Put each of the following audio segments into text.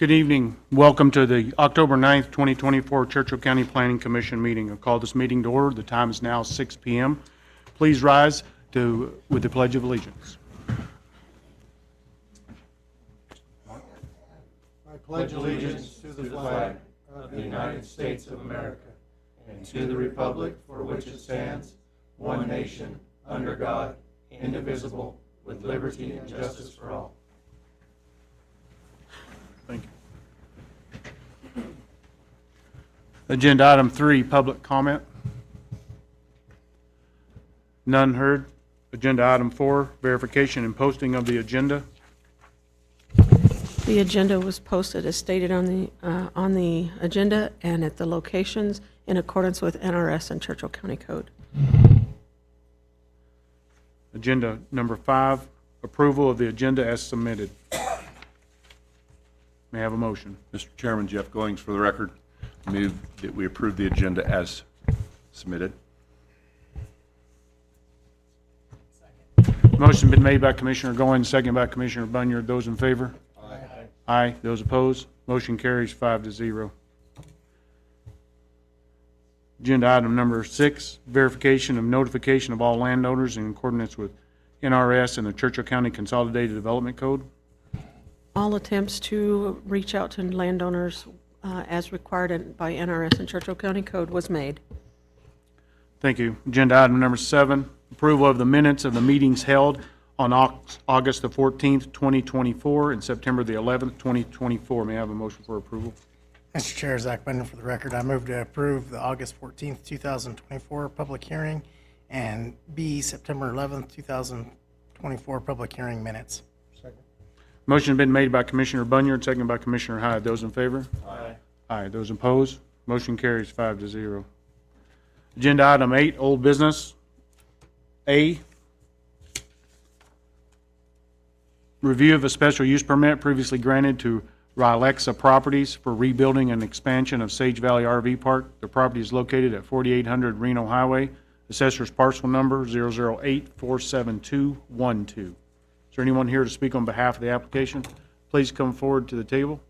Good evening. Welcome to the October 9th, 2024 Churchill County Planning Commission meeting. I call this meeting to order. The time is now 6 p.m. Please rise with the Pledge of Allegiance. I pledge allegiance to the flag of the United States of America and to the republic for which it stands, one nation, under God, indivisible, with liberty and justice for all. Thank you. Agenda item 3, public comment. None heard. Agenda item 4, verification and posting of the agenda. The agenda was posted as stated on the agenda and at the locations in accordance with NRS and Churchill County Code. Agenda number 5, approval of the agenda as submitted. May I have a motion? Mr. Chairman, Jeff Goings, for the record, move that we approve the agenda as submitted. Motion been made by Commissioner Goins, second by Commissioner Bunyard. Those in favor? Aye. Aye. Those opposed? Motion carries 5-0. Agenda item number 6, verification of notification of all landowners in accordance with NRS and the Churchill County Consolidated Development Code. All attempts to reach out to landowners as required by NRS and Churchill County Code was made. Thank you. Agenda item number 7, approval of the minutes of the meetings held on August the 14th, 2024 and September the 11th, 2024. May I have a motion for approval? Mr. Chair, Zach Bender for the record. I move to approve the August 14th, 2024 public hearing and B, September 11th, 2024 public hearing minutes. Motion been made by Commissioner Bunyard, second by Commissioner Hyde. Those in favor? Aye. Aye. Those opposed? Motion carries 5-0. Agenda item 8, old business. A, review of a special use permit previously granted to Rylexa Properties for rebuilding and expansion of Sage Valley RV Park. The property is located at 4800 Reno Highway. Assessor's parcel number 008-47212. Is there anyone here to speak on behalf of the application? Please come forward to the table.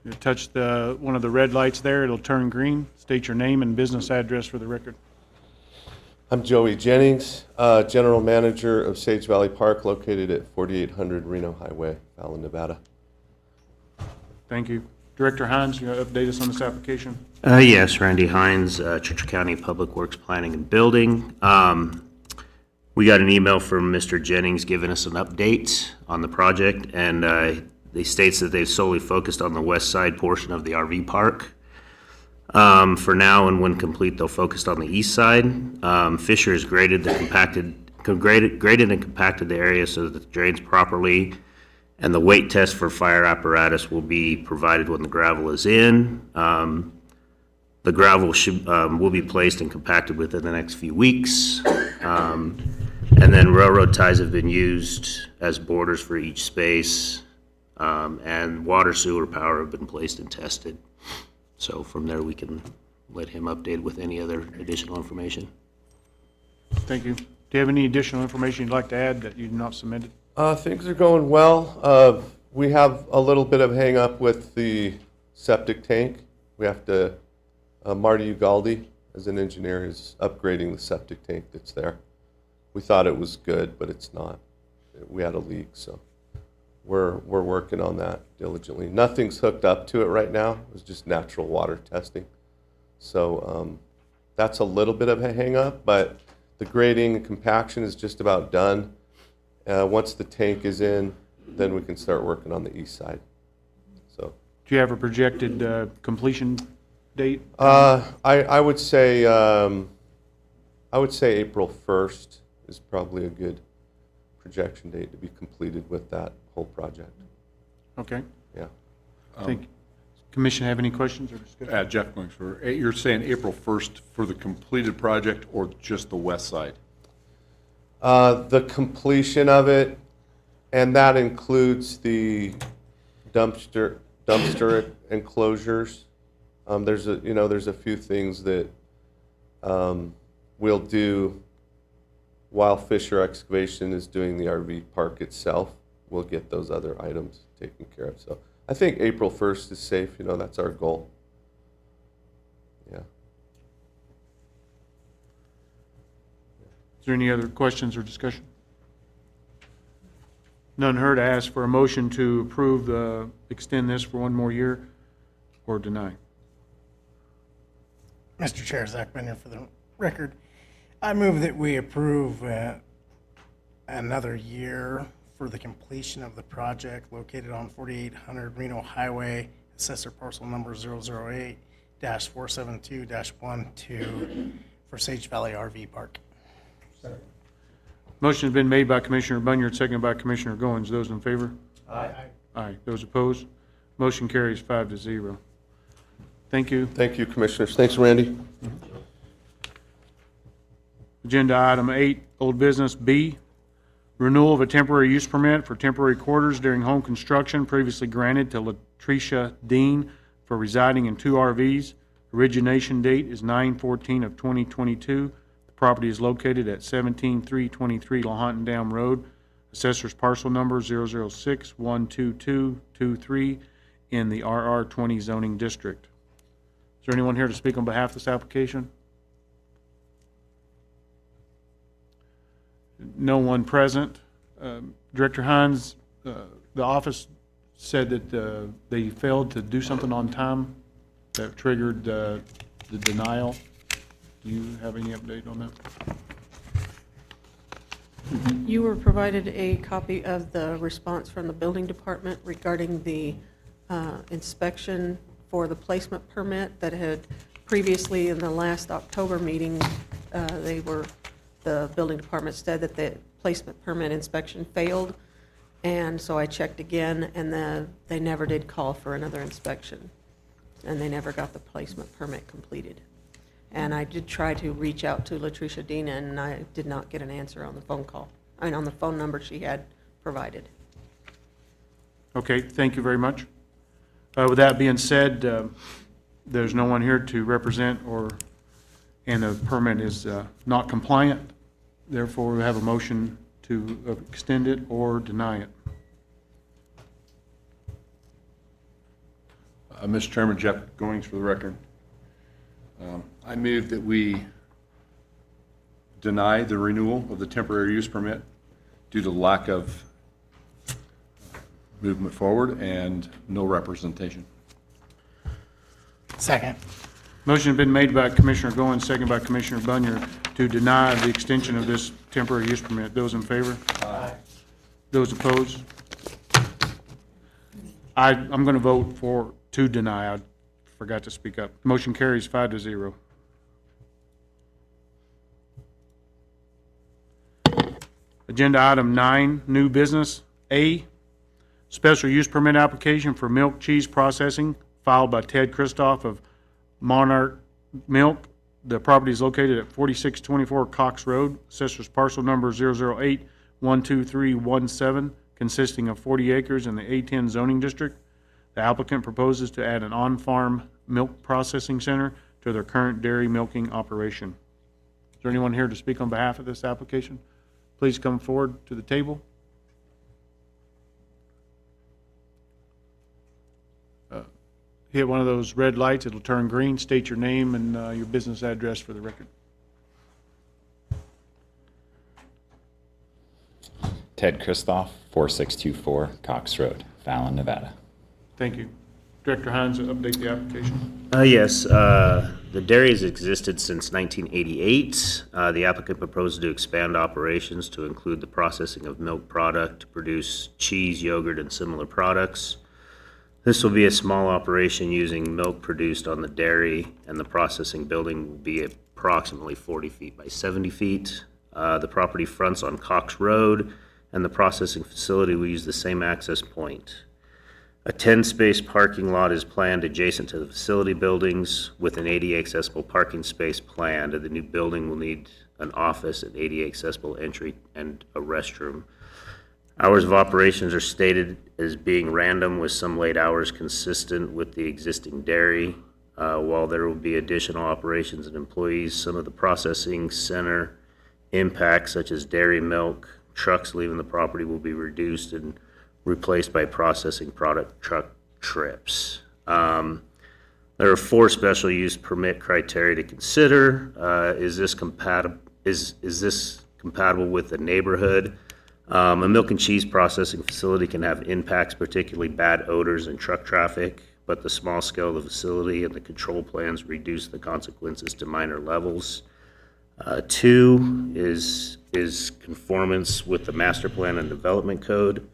You touch one of the red lights there, it'll turn green. State your name and business address for the record. I'm Joey Jennings, General Manager of Sage Valley Park, located at 4800 Reno Highway, Fallon, Nevada. Thank you. Director Hines, you want to update us on this application? Yes, Randy Hines, Churchill County Public Works Planning and Building. We got an email from Mr. Jennings giving us an update on the project, and he states that they've solely focused on the west side portion of the RV park. For now, and when complete, they'll focus on the east side. Fisher has graded and compacted the area so that it drains properly, and the weight test for fire apparatus will be provided when the gravel is in. The gravel will be placed and compacted within the next few weeks. And then railroad ties have been used as borders for each space. And water, sewer, power have been placed and tested. So from there, we can let him update with any other additional information. Thank you. Do you have any additional information you'd like to add that you've not submitted? Things are going well. We have a little bit of hang up with the septic tank. We have to, Marty Ugaldi, as an engineer, is upgrading the septic tank that's there. We thought it was good, but it's not. We had a leak, so we're working on that diligently. Nothing's hooked up to it right now. It was just natural water testing. So that's a little bit of a hang up, but the grading and compaction is just about done. Once the tank is in, then we can start working on the east side. So, Do you have a projected completion date? I would say April 1st is probably a good projection date to be completed with that whole project. Okay. Yeah. Think Commission have any questions or discussion? Jeff Goings, you're saying April 1st for the completed project or just the west side? The completion of it, and that includes the dumpster enclosures. There's a few things that we'll do while Fisher Excavation is doing the RV park itself, we'll get those other items taken care of. So I think April 1st is safe, you know, that's our goal. Yeah. Is there any other questions or discussion? None heard. I ask for a motion to approve, extend this for one more year or deny. Mr. Chair, Zach Bender for the record. I move that we approve another year for the completion of the project located on 4800 Reno Highway, assessor parcel number 008-472-12 for Sage Valley RV Park. Motion has been made by Commissioner Bunyard, seconded by Commissioner Goins. Those in favor? Aye. Aye. Those opposed? Motion carries 5-0. Thank you. Thank you, Commissioners. Thanks, Randy. Agenda item 8, old business B, renewal of a temporary use permit for temporary quarters during home construction previously granted to Latricia Dean for residing in 2 RVs. Origination date is 9/14 of 2022. The property is located at 17323 Lahontan Dam Road. Assessor's parcel number 006-12223 in the RR20 zoning district. Is there anyone here to speak on behalf of this application? No one present. Director Hines, the office said that they failed to do something on time that triggered the denial. Do you have any update on that? You were provided a copy of the response from the building department regarding the inspection for the placement permit that had previously in the last October meeting, the building department said that the placement permit inspection failed. And so I checked again, and they never did call for another inspection. And they never got the placement permit completed. And I did try to reach out to Latricia Dean, and I did not get an answer on the phone call, on the phone number she had provided. Okay, thank you very much. With that being said, there's no one here to represent and the permit is not compliant. Therefore, we have a motion to extend it or deny it. Mr. Chairman, Jeff Goings for the record. I move that we deny the renewal of the temporary use permit due to lack of movement forward and no representation. Second. Motion has been made by Commissioner Goins, seconded by Commissioner Bunyard to deny the extension of this temporary use permit. Those in favor? Aye. Those opposed? I'm going to vote to deny. I forgot to speak up. Motion carries 5-0. Agenda item 9, new business. A, special use permit application for milk cheese processing filed by Ted Christoff of Monarch Milk. The property is located at 4624 Cox Road, assessor's parcel number 008-12317, consisting of 40 acres in the A10 zoning district. The applicant proposes to add an on-farm milk processing center to their current dairy milking operation. Is there anyone here to speak on behalf of this application? Please come forward to the table. Hit one of those red lights, it'll turn green. State your name and your business address for the record. Ted Christoff, 4624 Cox Road, Fallon, Nevada. Thank you. Director Hines, update the application. Yes, the dairy has existed since 1988. The applicant proposes to expand operations to include the processing of milk product to produce cheese, yogurt, and similar products. This will be a small operation using milk produced on the dairy, and the processing building will be approximately 40 feet by 70 feet. The property fronts on Cox Road, and the processing facility will use the same access point. A 10-space parking lot is planned adjacent to the facility buildings with an ADA accessible parking space planned. The new building will need an office, an ADA accessible entry, and a restroom. Hours of operations are stated as being random, with some late hours consistent with the existing dairy. While there will be additional operations and employees, some of the processing center impacts such as dairy, milk, trucks leaving the property will be reduced and replaced by processing product truck trips. There are 4 special use permit criteria to consider. Is this compatible with the neighborhood? A milk and cheese processing facility can have impacts, particularly bad odors and truck traffic, but the small scale of the facility and the control plans reduce the consequences to minor levels. 2 is conformance with the master plan and development code.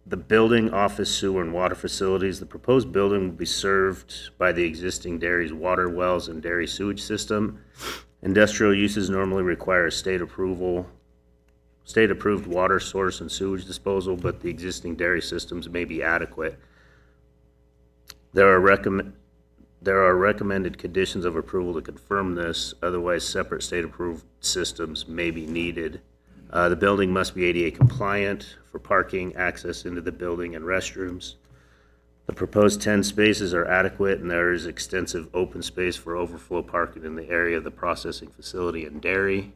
The building, office, sewer, and water facilities, the proposed building will be served by the existing dairy's water wells and dairy sewage system. Industrial uses normally require a state-approved water source and sewage disposal, but the existing dairy systems may be adequate. There are recommended conditions of approval to confirm this, otherwise separate state-approved systems may be needed. The building must be ADA compliant for parking, access into the building, and restrooms. The proposed 10 spaces are adequate, and there is extensive open space for overflow parking in the area of the processing facility and dairy.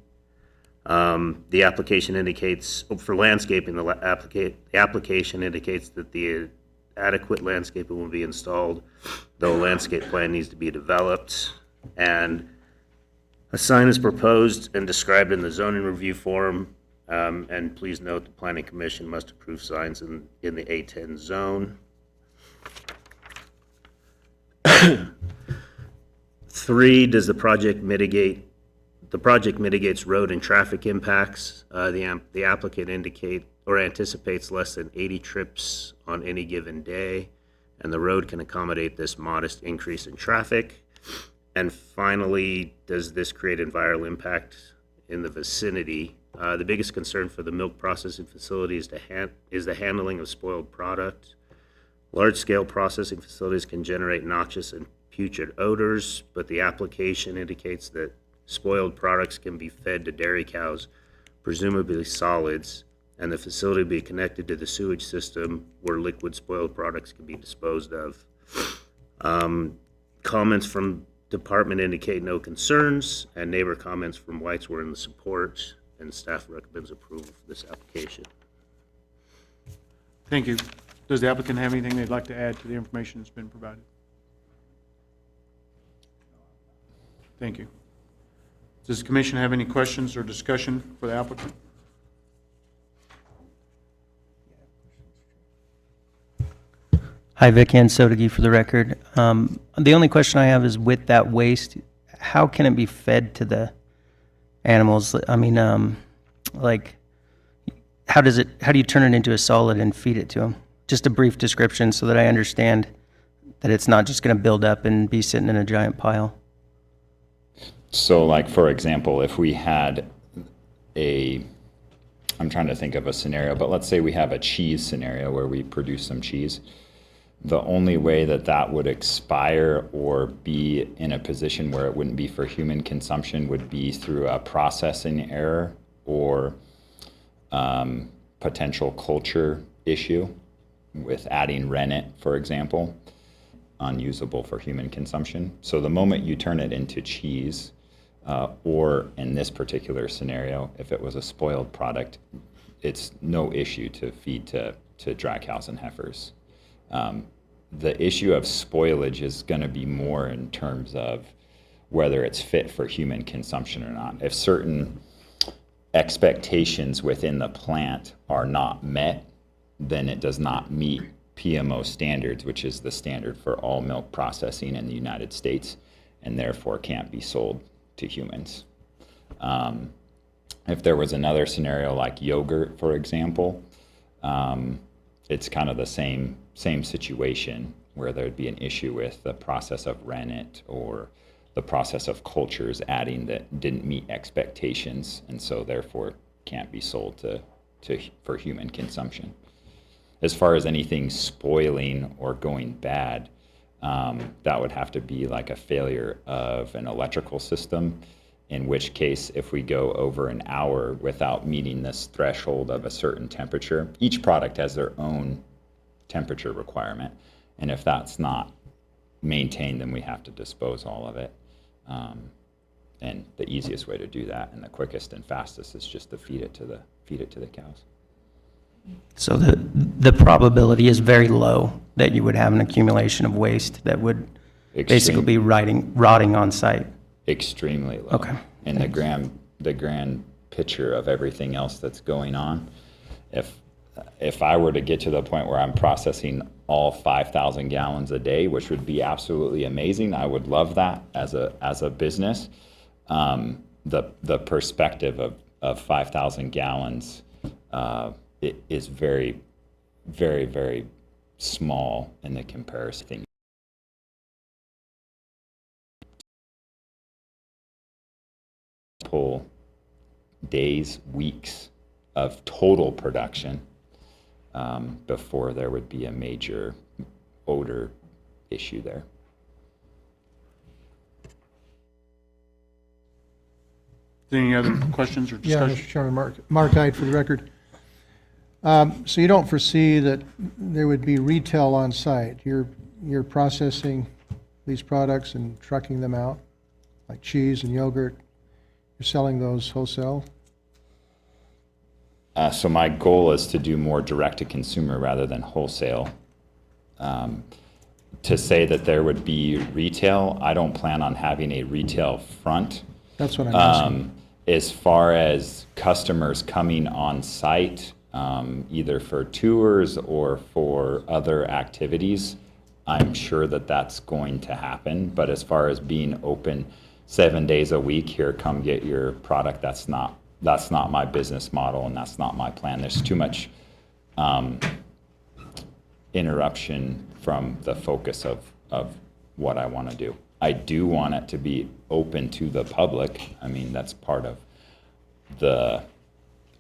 The application indicates, for landscaping, the application indicates that the adequate landscaping will be installed, though a landscape plan needs to be developed. And a sign is proposed and described in the zoning review form. And please note the planning commission must approve signs in the A10 zone. 3, does the project mitigate? The project mitigates road and traffic impacts. The applicant anticipates less than 80 trips on any given day, and the road can accommodate this modest increase in traffic. And finally, does this create environmental impact in the vicinity? The biggest concern for the milk processing facility is the handling of spoiled product. Large-scale processing facilities can generate noxious and putrid odors, but the application indicates that spoiled products can be fed to dairy cows, presumably solids, and the facility will be connected to the sewage system where liquid spoiled products can be disposed of. Comments from department indicate no concerns, and neighbor comments from Whites were in the support, and staff recommends approval for this application. Thank you. Does the applicant have anything they'd like to add to the information that's been provided? Thank you. Does the commission have any questions or discussion for the applicant? Hi, Vic Ansotagi for the record. The only question I have is with that waste, how can it be fed to the animals? I mean, like, how do you turn it into a solid and feed it to them? Just a brief description so that I understand that it's not just going to build up and be sitting in a giant pile. So like, for example, if we had I'm trying to think of a scenario, but let's say we have a cheese scenario where we produce some cheese. The only way that would expire or be in a position where it wouldn't be for human consumption would be through a processing error or potential culture issue with adding rennet, for example, unusable for human consumption. So the moment you turn it into cheese, or in this particular scenario, if it was a spoiled product, it's no issue to feed to dry cows and heifers. The issue of spoilage is going to be more in terms of whether it's fit for human consumption or not. If certain expectations within the plant are not met, then it does not meet PMO standards, which is the standard for all milk processing in the United States, and therefore can't be sold to humans. If there was another scenario like yogurt, for example, it's kind of the same situation where there'd be an issue with the process of rennet or the process of cultures adding that didn't meet expectations, and so therefore can't be sold for human consumption. As far as anything spoiling or going bad, that would have to be like a failure of an electrical system, in which case if we go over an hour without meeting this threshold of a certain temperature, each product has their own temperature requirement, and if that's not maintained, then we have to dispose all of it. And the easiest way to do that and the quickest and fastest is just to feed it to the cows. So the probability is very low that you would have an accumulation of waste that would basically be rotting on site. Extremely low. Okay, And the grand picture of everything else that's going on, if I were to get to the point where I'm processing all 5,000 gallons a day, which would be absolutely amazing, I would love that as a business. The perspective of 5,000 gallons it is very, very, very small in the comparison. Pull days, weeks of total production before there would be a major odor issue there. Any other questions or Yeah, discussion? Mr. Chairman, Mark Hyde for the record. So you don't foresee that there would be retail on site? You're processing these products and trucking them out, like cheese and yogurt? You're selling those wholesale? So my goal is to do more direct-to-consumer rather than wholesale. To say that there would be retail, I don't plan on having a retail front. That's what I'm asking. As far as customers coming on site, either for tours or for other activities, I'm sure that that's going to happen. But as far as being open 7 days a week, here, come get your product, that's not my business model, and that's not my plan. There's too much interruption from the focus of what I want to do. I do want it to be open to the public. I mean, that's part of the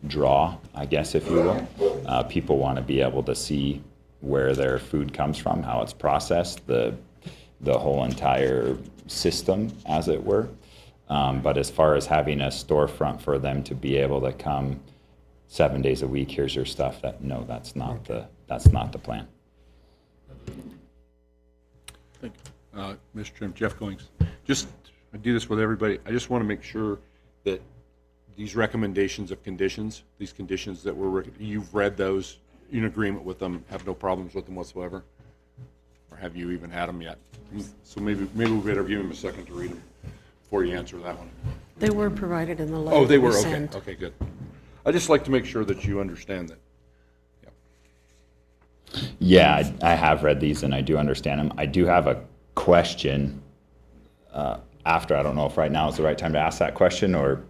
draw, I guess, if you will. People want to be able to see where their food comes from, how it's processed, the whole entire system, as it were. But as far as having a storefront for them to be able to come 7 days a week, here's your stuff, no, that's not the plan. Mr. Chairman, Jeff Goings. I do this with everybody. I just want to make sure that these recommendations of conditions, these conditions that you've read those, in agreement with them, have no problems with them whatsoever? Or have you even had them yet? So maybe we better give him a second to read them before you answer that one. They were provided in the letter. Oh, they that we were, okay, sent. okay, good. I just like to make sure that you understand that. Yeah, I have read these and I do understand them. I do have a question after. I don't know if right now is the right time to ask that question or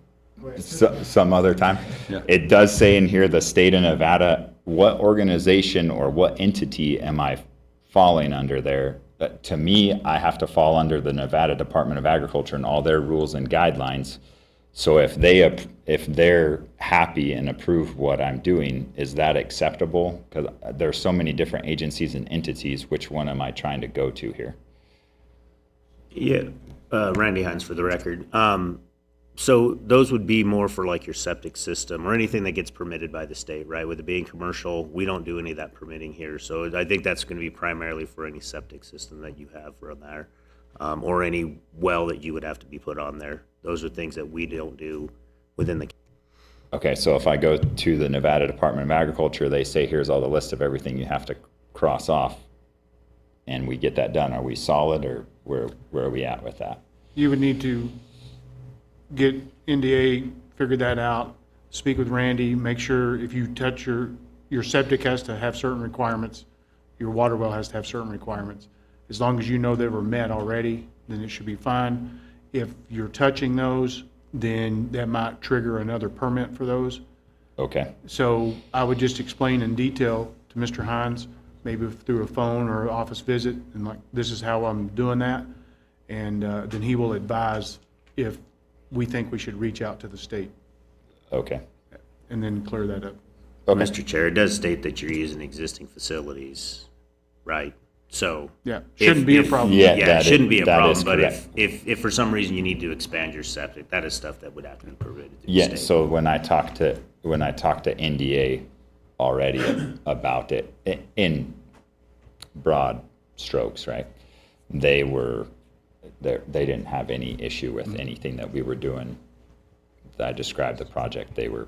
some other time. Yeah. It does say in here, the state of Nevada, what organization or what entity am I falling under there? To me, I have to fall under the Nevada Department of Agriculture and all their rules and guidelines. So if they're happy and approve what I'm doing, is that acceptable? Because there's so many different agencies and entities. Which one am I trying to go to here? Yeah, Randy Hines for the record. So those would be more for like your septic system or anything that gets permitted by the state, right? With it being commercial, we don't do any of that permitting here. So I think that's going to be primarily for any septic system that you have on there, or any well that you would have to be put on there. Those are things that we don't do within the. Okay, so if I go to the Nevada Department of Agriculture, they say, here's all the list of everything you have to cross off, and we get that done. Are we solid, or where are we at with that? You would need to get NDA, figure that out, speak with Randy, make sure if you touch your septic has to have certain requirements, your water well has to have certain requirements. As long as you know they were met already, then it should be fine. If you're touching those, then that might trigger another permit for those. Okay, So I would just explain in detail to Mr. Hines, maybe through a phone or office visit, and like, this is how I'm doing that. And then he will advise if we think we should reach out to the state okay. and then clear that up. Okay. Mr. Chair, it does state that you're using existing facilities, right? So. Yeah, if- shouldn't be a if- problem. Yeah, Yeah, that it is- shouldn't be a that problem, is but correct. if for some reason you need to expand your septic, that is stuff that would have to be permitted through the Yeah, state. so when I talked to NDA already about it in broad strokes, right? They were They didn't have any issue with anything that we were doing. That I described the project, they were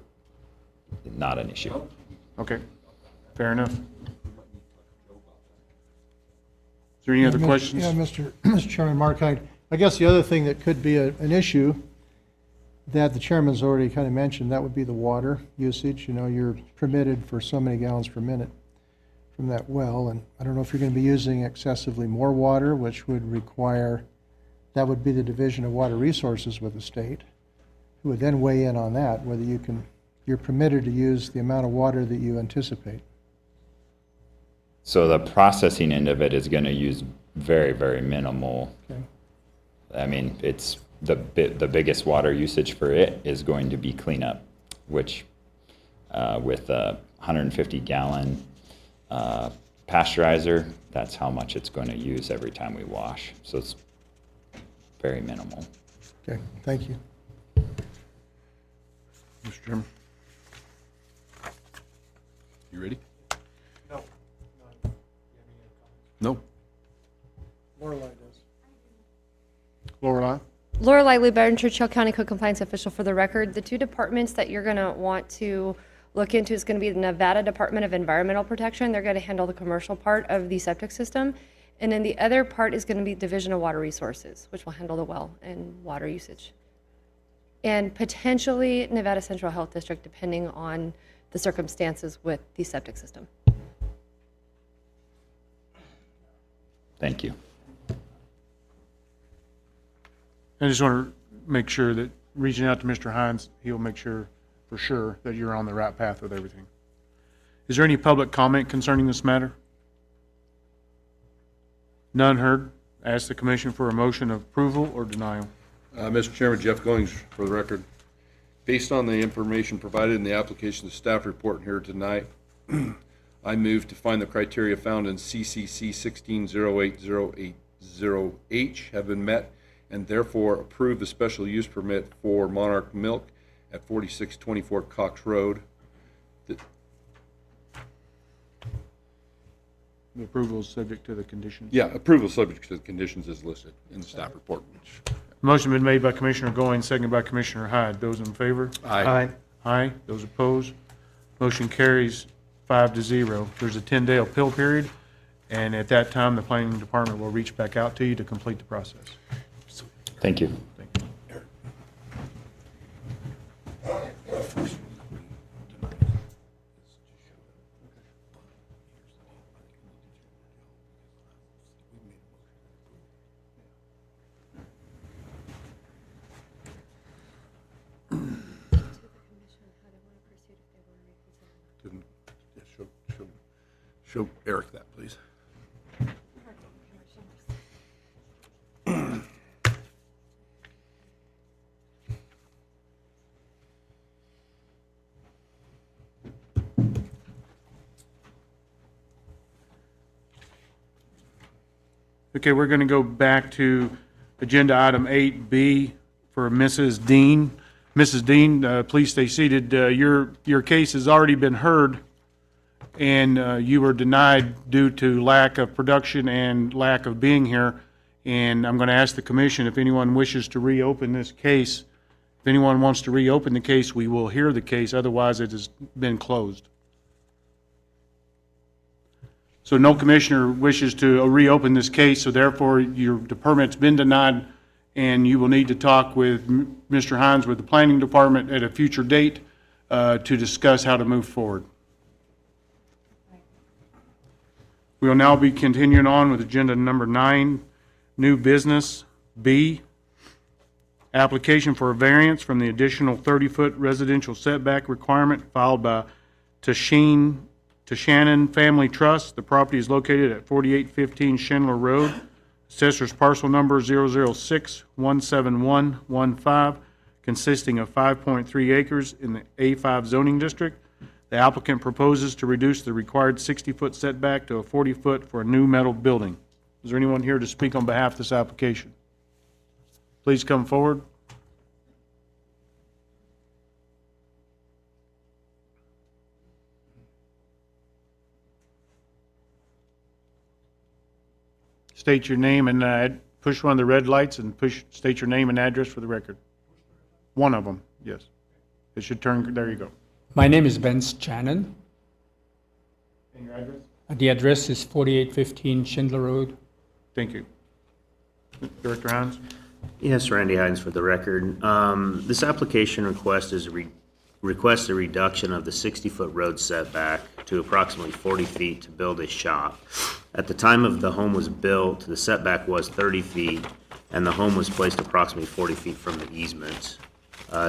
not an issue. Okay, fair enough. Is there any other questions? Yeah, Mr. Chairman, Mark Hyde. I guess the other thing that could be an issue that the chairman's already kind of mentioned, that would be the water usage. You know, you're permitted for so many gallons per minute from that well, and I don't know if you're going to be using excessively more water, which would require, that would be the Division of Water Resources with the state, who would then weigh in on that, whether you're permitted to use the amount of water that you anticipate. So the processing end of it is going to use very, very minimal. Okay. I mean, it's the biggest water usage for it is going to be cleanup, which with a 150 gallon pasteurizer, that's how much it's going to use every time we wash. So it's very minimal. Okay, thank you. Mr. Chairman? You ready? No. Lorelei? Lorelei Lubarton, Churchill County Code Compliance Official for the record. The two departments that you're going to want to look into is going to be the Nevada Department of Environmental Protection. They're going to handle the commercial part of the septic system. And then the other part is going to be Division of Water Resources, which will handle the well and water usage. And potentially Nevada Central Health District, depending on the circumstances with the septic system. Thank you. I just want to make sure that, reaching out to Mr. Hines, he'll make sure, for sure, that you're on the right path with everything. Is there any public comment concerning this matter? None heard. Ask the commission for a motion of approval or denial. Mr. Chairman, Jeff Goings, for the record. Based on the information provided in the application, the staff report here tonight, I move to find the criteria found in CCC 1608080H have been met, and therefore approve the special use permit for Monarch Milk at 4624 Cox Road. The approval is subject to the conditions. Yeah, approval subject to the conditions as listed in the staff report. Motion been made by Commissioner Goins, seconded by Commissioner Hyde. Those in favor? Aye. Aye. Those opposed? Motion carries 5-0. There's a 10-day appeal period, and at that time, the planning department will reach back out to you to complete the process. Thank you. Thank you. Show Eric that, please. Okay, we're going to go back to agenda item 8B for Mrs. Dean. Mrs. Dean, please stay seated. Your case has already been heard, and you were denied due to lack of production and lack of being here. And I'm going to ask the commission if anyone wishes to reopen this case. If anyone wants to reopen the case, we will hear the case. Otherwise, it has been closed. So no commissioner wishes to reopen this case, so therefore the permit's been denied, and you will need to talk with Mr. Hines with the planning department at a future date to discuss how to move forward. We will now be continuing on with agenda number 9, new business B, application for a variance from the additional 30-foot residential setback requirement filed by Shannon Family Trust. The property is located at 4815 Schindler Road. Assessor's parcel number 006-17115, consisting of 5.3 acres in the A5 zoning district. The applicant proposes to reduce the required 60-foot setback to a 40-foot for a new metal building. Is there anyone here to speak on behalf of this application? Please come forward. State your name and push one of the red lights and state your name and address for the record. One of them, yes. It should turn, there you go. My name is Vince Channon. And your address? The address is 4815 Schindler Road. Thank you. Director Hines? Yes, Randy Hines for the record. This application requests a reduction of the 60-foot road setback to approximately 40 feet to build a shop. At the time of the home was built, the setback was 30 feet, and the home was placed approximately 40 feet from the easement.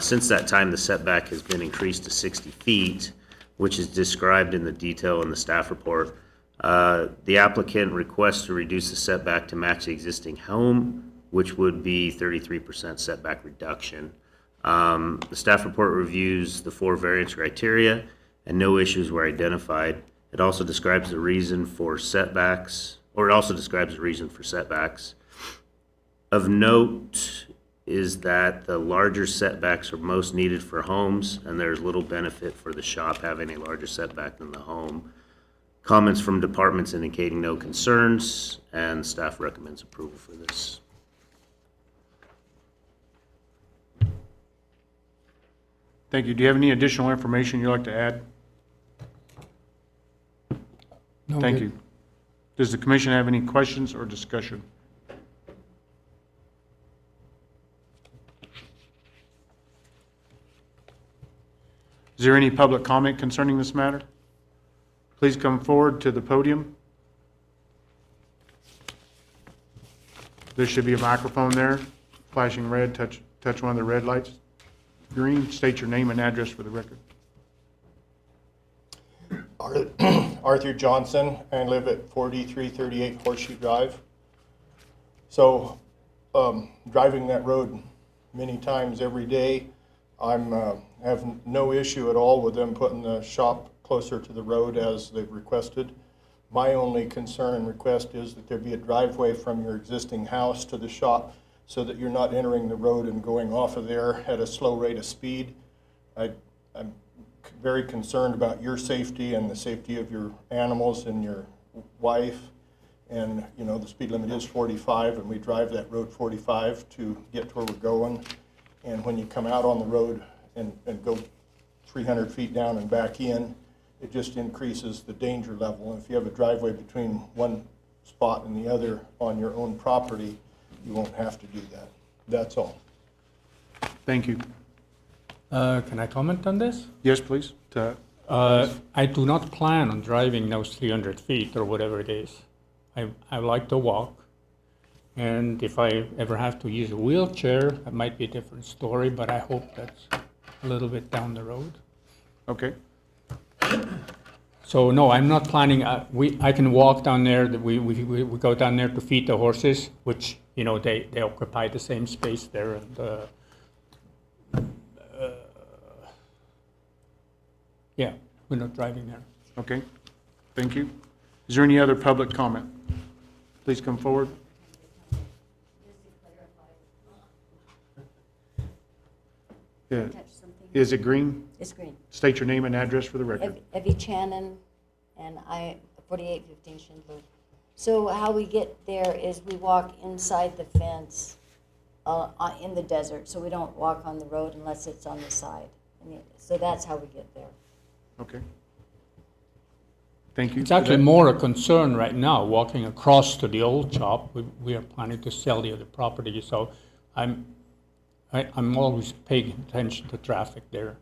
Since that time, the setback has been increased to 60 feet, which is described in the detail in the staff report. The applicant requests to reduce the setback to match the existing home, which would be 33% setback reduction. The staff report reviews the 4 variance criteria, and no issues were identified. It also describes the reason for setbacks, Of note is that the larger setbacks are most needed for homes, and there's little benefit for the shop having a larger setback than the home. Comments from departments indicating no concerns, and staff recommends approval for this. Thank you. Do you have any additional information you'd like to add? No, Thank good. you. Does the commission have any questions or discussion? Is there any public comment concerning this matter? Please come forward to the podium. There should be a microphone there, flashing red. Touch one of the red lights. Green, state your name and address for the record. Arthur Johnson, and live at 4338 Horseshoe Drive. So, driving that road many times every day, have no issue at all with them putting the shop closer to the road as they've requested. My only concern and request is that there be a driveway from your existing house to the shop so that you're not entering the road and going off of there at a slow rate of speed. I'm very concerned about your safety and the safety of your animals and your wife. And, you know, the speed limit is 45, and we drive that road 45 to get to where we're going. And when you come out on the road and go 300 feet down and back in, it just increases the danger level. And if you have a driveway between one spot and the other on your own property, you won't have to do that. That's all. Thank you. Can I comment on this? Yes, please. I do not plan on driving those 300 feet or whatever it is. I like to walk. And if I ever have to use a wheelchair, that might be a different story, but I hope that's a little bit down the road. Okay. So no, I'm not planning, I can walk down there, we go down there to feed the horses, which, you know, they occupy the same space there, and, yeah, we're not driving there. Okay. Thank you. Is there any other public comment? Please come forward. Yeah. Touch something. Is it green? It's green. State your name and address for the record. Evie Channon, and 4815 Schindler. So how we get there is we walk inside the fence in the desert, so we don't walk on the road unless it's on the side. So that's how we get there. Okay. Thank you. It's actually more a concern right now, walking across to the old shop. We are planning to sell the other property, so I'm always paying attention to traffic there,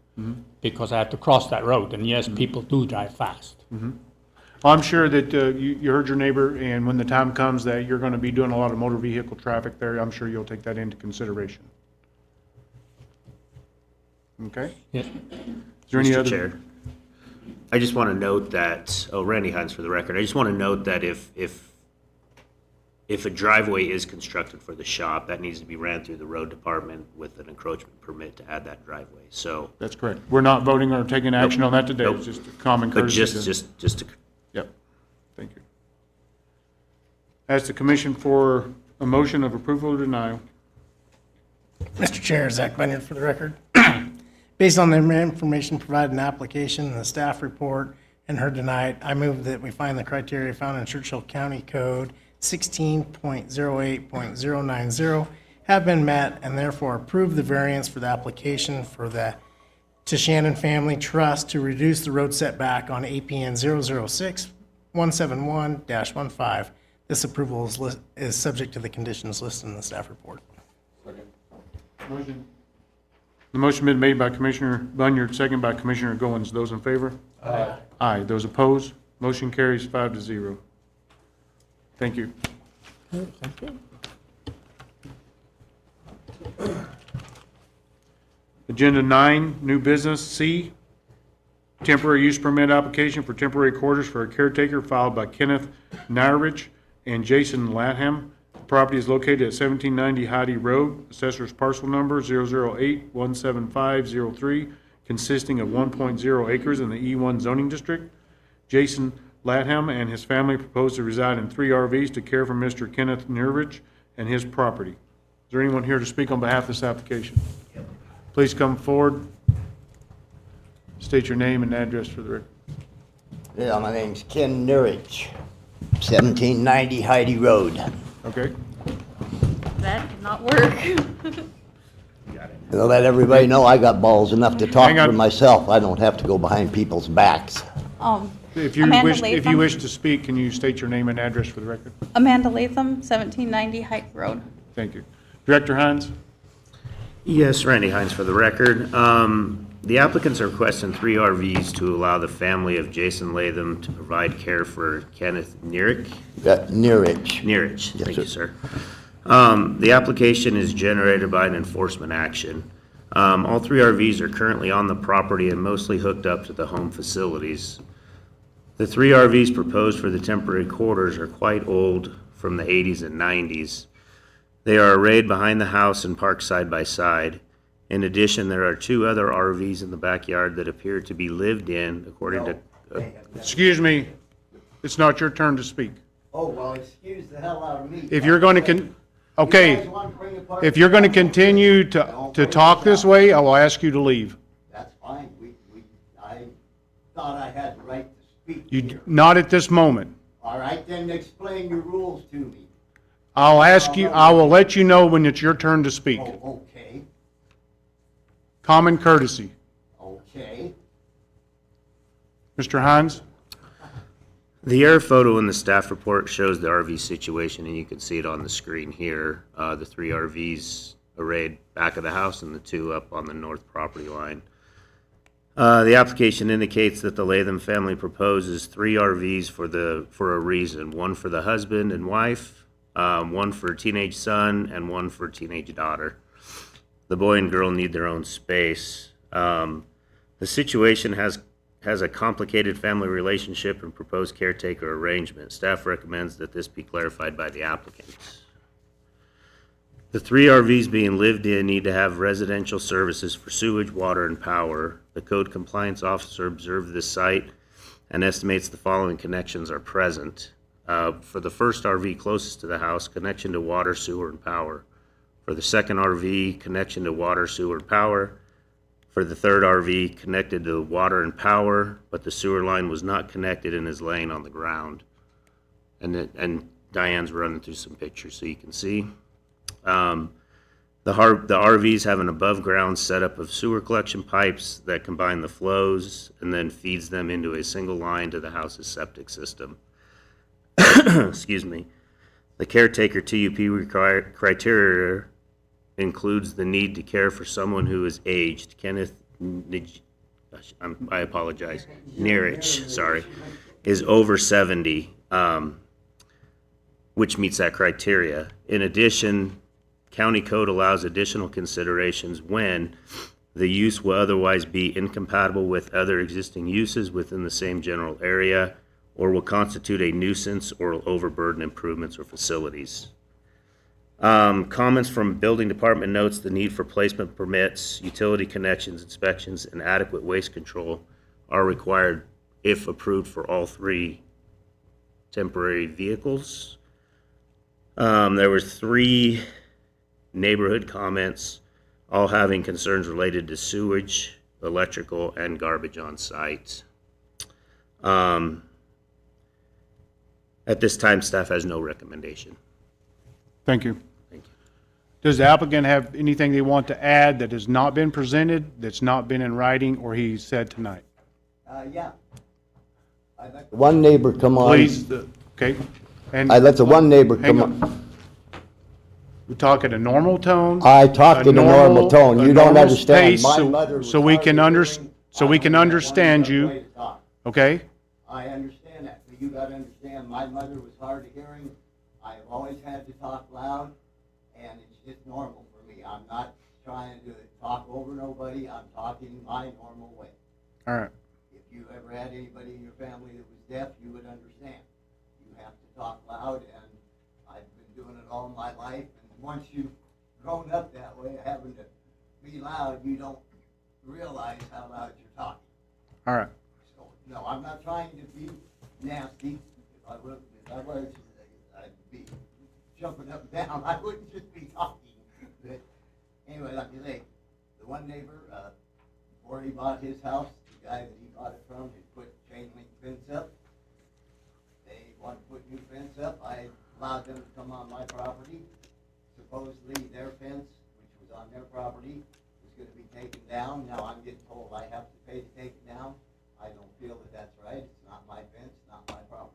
because I have to cross that road, and yes, people do drive fast. Well, I'm sure that you heard your neighbor, and when the time comes that you're going to be doing a lot of motor vehicle traffic there, I'm sure you'll take that into consideration. Okay? Yes. Is there any Mr. other? Chair, I just want to note that, Randy Hines for the record, I just want to note that if a driveway is constructed for the shop, that needs to be ran through the road department with an encroachment permit to add that driveway, so. That's correct. We're not voting or taking action on that today. Nope. It's just a common But courtesy. just to, Yep. Thank you. Ask the commission for a motion of approval or denial. Mr. Chair, Zach Bunyard for the record. Based on the information provided in the application and the staff report and heard tonight, I move that we find the criteria found in Churchill County Code 16.08.090 have been met, and therefore approve the variance for the application for the Shannon Family Trust to reduce the road setback on APN 006-171-15. This approval is subject to the conditions listed in the staff report. The motion been made by Commissioner Bunyard, second by Commissioner Goins. Those in favor? Aye. Aye. Those opposed? Motion carries 5-0. Thank you. Agenda 9, new business. C, temporary use permit application for temporary quarters for a caretaker filed by Kenneth Nyrich and Jason Latham. The property is located at 1790 Heidi Road, assessor's parcel number 008-17503, consisting of 1.0 acres in the E1 zoning district. Jason Latham and his family propose to reside in 3 RVs to care for Mr. Kenneth Nyrich and his property. Is there anyone here to speak on behalf of this application? Please come forward. State your name and address for the record. Yeah, my name's Ken Nurich, 1790 Heidi Road. Okay? That did not work. To let everybody know I got balls enough to talk Hang on. for myself. I don't have to go behind people's backs. If you Amanda wish, if you Latham. wish to speak, can you state your name and address for the record? Amanda Latham, 1790 Hike Road. Thank you. Director Hines? Yes, Randy Hines for the record. The applicants are requesting 3 RVs to allow the family of Jason Latham to provide care for Kenneth Nyrich. Nurich. Nyrich, Yes, thank you, sir. sir. The application is generated by an enforcement action. All 3 RVs are currently on the property and mostly hooked up to the home facilities. The 3 RVs proposed for the temporary quarters are quite old, from the 80s and 90s. They are arrayed behind the house and parked side by side. In addition, there are 2 other RVs in the backyard that appear to be lived in, according to... Excuse me, it's not your turn to speak. Oh, well, excuse the hell out of me. If you're going to, okay, if you're going to continue to talk this way, I will ask you to leave. That's fine. I thought I had the right to speak You, not at this moment. All right, then explain your rules to me. I'll ask you, I will let you know when it's your turn to speak. Oh, okay, Common courtesy. okay. Mr. Hines? The air photo in the staff report shows the RV situation, and you can see it on the screen here. The 3 RVs arrayed back of the house and the 2 up on the north property line. The application indicates that the Latham family proposes 3 RVs for a reason. 1 for the husband and wife, 1 for a teenage son, and 1 for a teenage daughter. The boy and girl need their own space. The situation has a complicated family relationship and proposed caretaker arrangement. Staff recommends that this be clarified by the applicants. The 3 RVs being lived in need to have residential services for sewage, water, and power. The code compliance officer observed this site and estimates the following connections are present. For the first RV closest to the house, connection to water, sewer, and power. For the second RV, connection to water, sewer, and power. For the third RV, connected to water and power, but the sewer line was not connected and is laying on the ground. And Diane's running through some pictures so you can see. The RVs have an above-ground setup of sewer collection pipes that combine the flows and then feeds them into a single line to the house's septic system. Excuse me. The caretaker TUP criteria includes the need to care for someone who is aged. Kenneth, I apologize, Nyrich, sorry, is over 70, which meets that criteria. In addition, county code allows additional considerations when the use will otherwise be incompatible with other existing uses within the same general area or will constitute a nuisance or will overburden improvements or facilities. Comments from building department notes the need for placement permits, utility connections, inspections, and adequate waste control are required if approved for all 3 temporary vehicles. There were 3 neighborhood comments, all having concerns related to sewage, electrical, and garbage on site. At this time, staff has no recommendation. Thank you. Thank you. Does the applicant have anything they want to add that has not been presented, that's not been in writing, or he said tonight? Yeah. I let the one neighbor come on. Please, okay? And I let the one neighbor hang come on. We talk at a normal tone? I talked in a normal tone. You don't normal understand. pace, My so- mother was So we hard can of hearing. so we can I only got one understand way you, to talk. okay? I understand that, but you gotta understand, my mother was hard of hearing. I've always had to talk loud, and it's just normal for me. I'm not trying to talk over nobody. I'm talking my normal way. All right. If you ever had anybody in your family that was deaf, you would understand. You have to talk loud, and I've been doing it all my life. And once you've grown up that way, having to be loud, you don't realize how loud you're talking. All right. So, no, I'm not trying to be nasty. If I was, I'd be jumping up and down. I wouldn't just be talking. But anyway, like you say, the one neighbor, before he bought his house, the guy that he bought it from had put chain link fence up. They wanted to put new fence up. I allowed them to come on my property. Supposedly their fence, which was on their property, was going to be taken down. Now I'm getting told I have to pay to take it down. I don't feel that that's right. It's not my fence, not my property.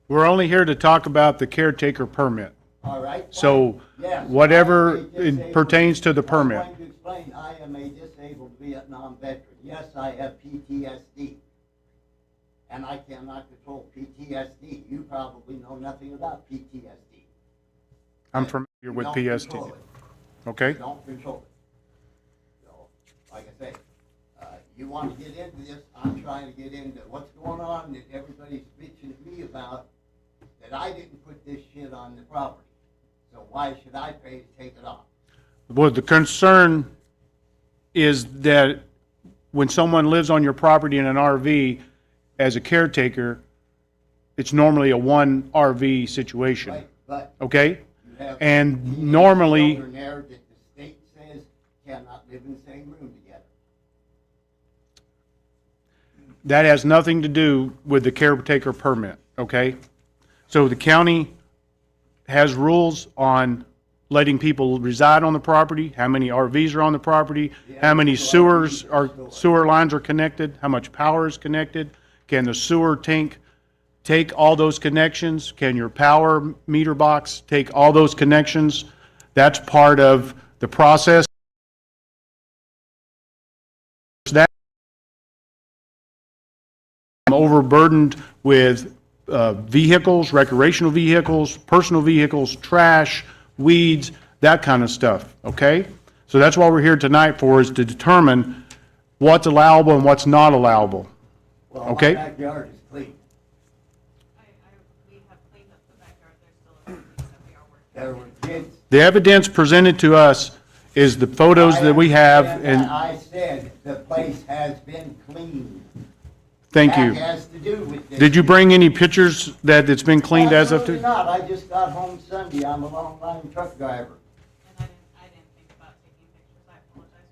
We're only here to talk about the caretaker permit. All right? So fine. Yes, whatever I am a disabled- pertains to the permit. I'm going to explain, I am a disabled Vietnam veteran. Yes, I have PTSD. And I cannot control PTSD. You probably know nothing about PTSD. I'm familiar with Don't PSD. control it. Okay? Don't control it. So, like I say, you want to get into this, I'm trying to get into what's going on that everybody's bitching at me about, that I didn't put this shit on the property. So why should I pay to take it off? Well, the concern is that when someone lives on your property in an RV, as a caretaker, it's normally a one RV situation, Right, but okay? you have And teenage normally, children there that the state says cannot live in the same room together. that has nothing to do with the caretaker permit, okay? So the county has rules on letting people reside on the property, how many RVs are on the property, how many sewer lines are connected, how much power is connected, can the sewer tank take all those connections, can your power meter box take all those connections? That's part of the process. That I'm overburdened with vehicles, recreational vehicles, personal vehicles, trash, weeds, that kind of stuff, okay? So that's what we're here tonight for, is to determine what's allowable and what's not allowable. Well, Okay. my backyard is clean. We have cleaned up the backyard, there's still a few things that we are working There were kids. The evidence presented to us is the photos that we have, I understand and that. I said the place has been cleaned. thank you. That has to do with this. Did you bring any pictures that it's been cleaned as of Absolutely to? not. I just got home Sunday. I'm a long-line truck driver. And I didn't think about taking pictures, I apologize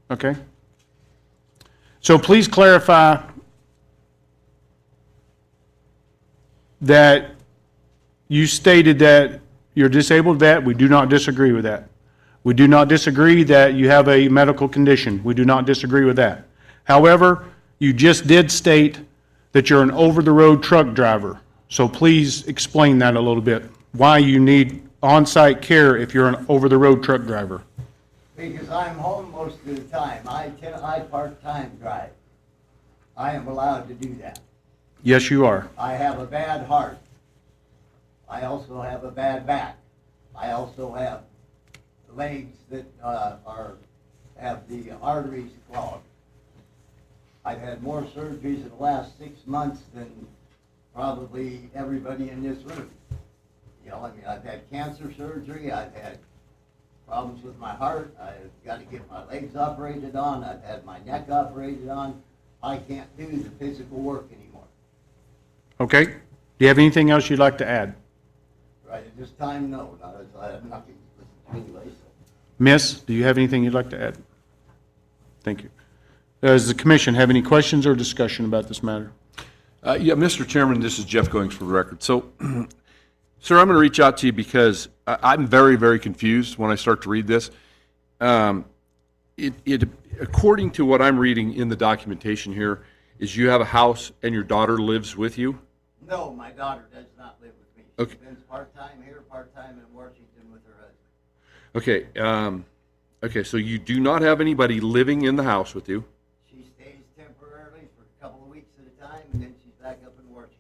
for that. Okay. So please clarify that you stated that you're a disabled vet. We do not disagree with that. We do not disagree that you have a medical condition. We do not disagree with that. However, you just did state that you're an over-the-road truck driver. So please explain that a little bit, why you need on-site care if you're an over-the-road truck driver. Because I'm home most of the time. I part-time drive. I am allowed to do that. Yes, you are. I have a bad heart. I also have a bad back. I also have legs that have the arteries clogged. I've had more surgeries in the last 6 months than probably everybody in this room. You know, I mean, I've had cancer surgery, I've had problems with my heart, I've got to get my legs operated on, I've had my neck operated on. I can't do the physical work anymore. Okay? Do you have anything else you'd like to add? Right at this time, no, I have nothing to listen to anyway, so. Miss, do you have anything you'd like to add? Thank you. Does the commission have any questions or discussion about this matter? Yeah, Mr. Chairman, this is Jeff Goings for the record. So, sir, I'm going to reach out to you because I'm very, very confused when I start to read this. According to what I'm reading in the documentation here, is you have a house and your daughter lives with you? No, my daughter does not live with me. Okay. She spends part-time here, part-time in Washington with her husband. Okay, okay, so you do not have anybody living in the house with you? She stays temporarily for a couple of weeks at a time, and then she's back up in Washington.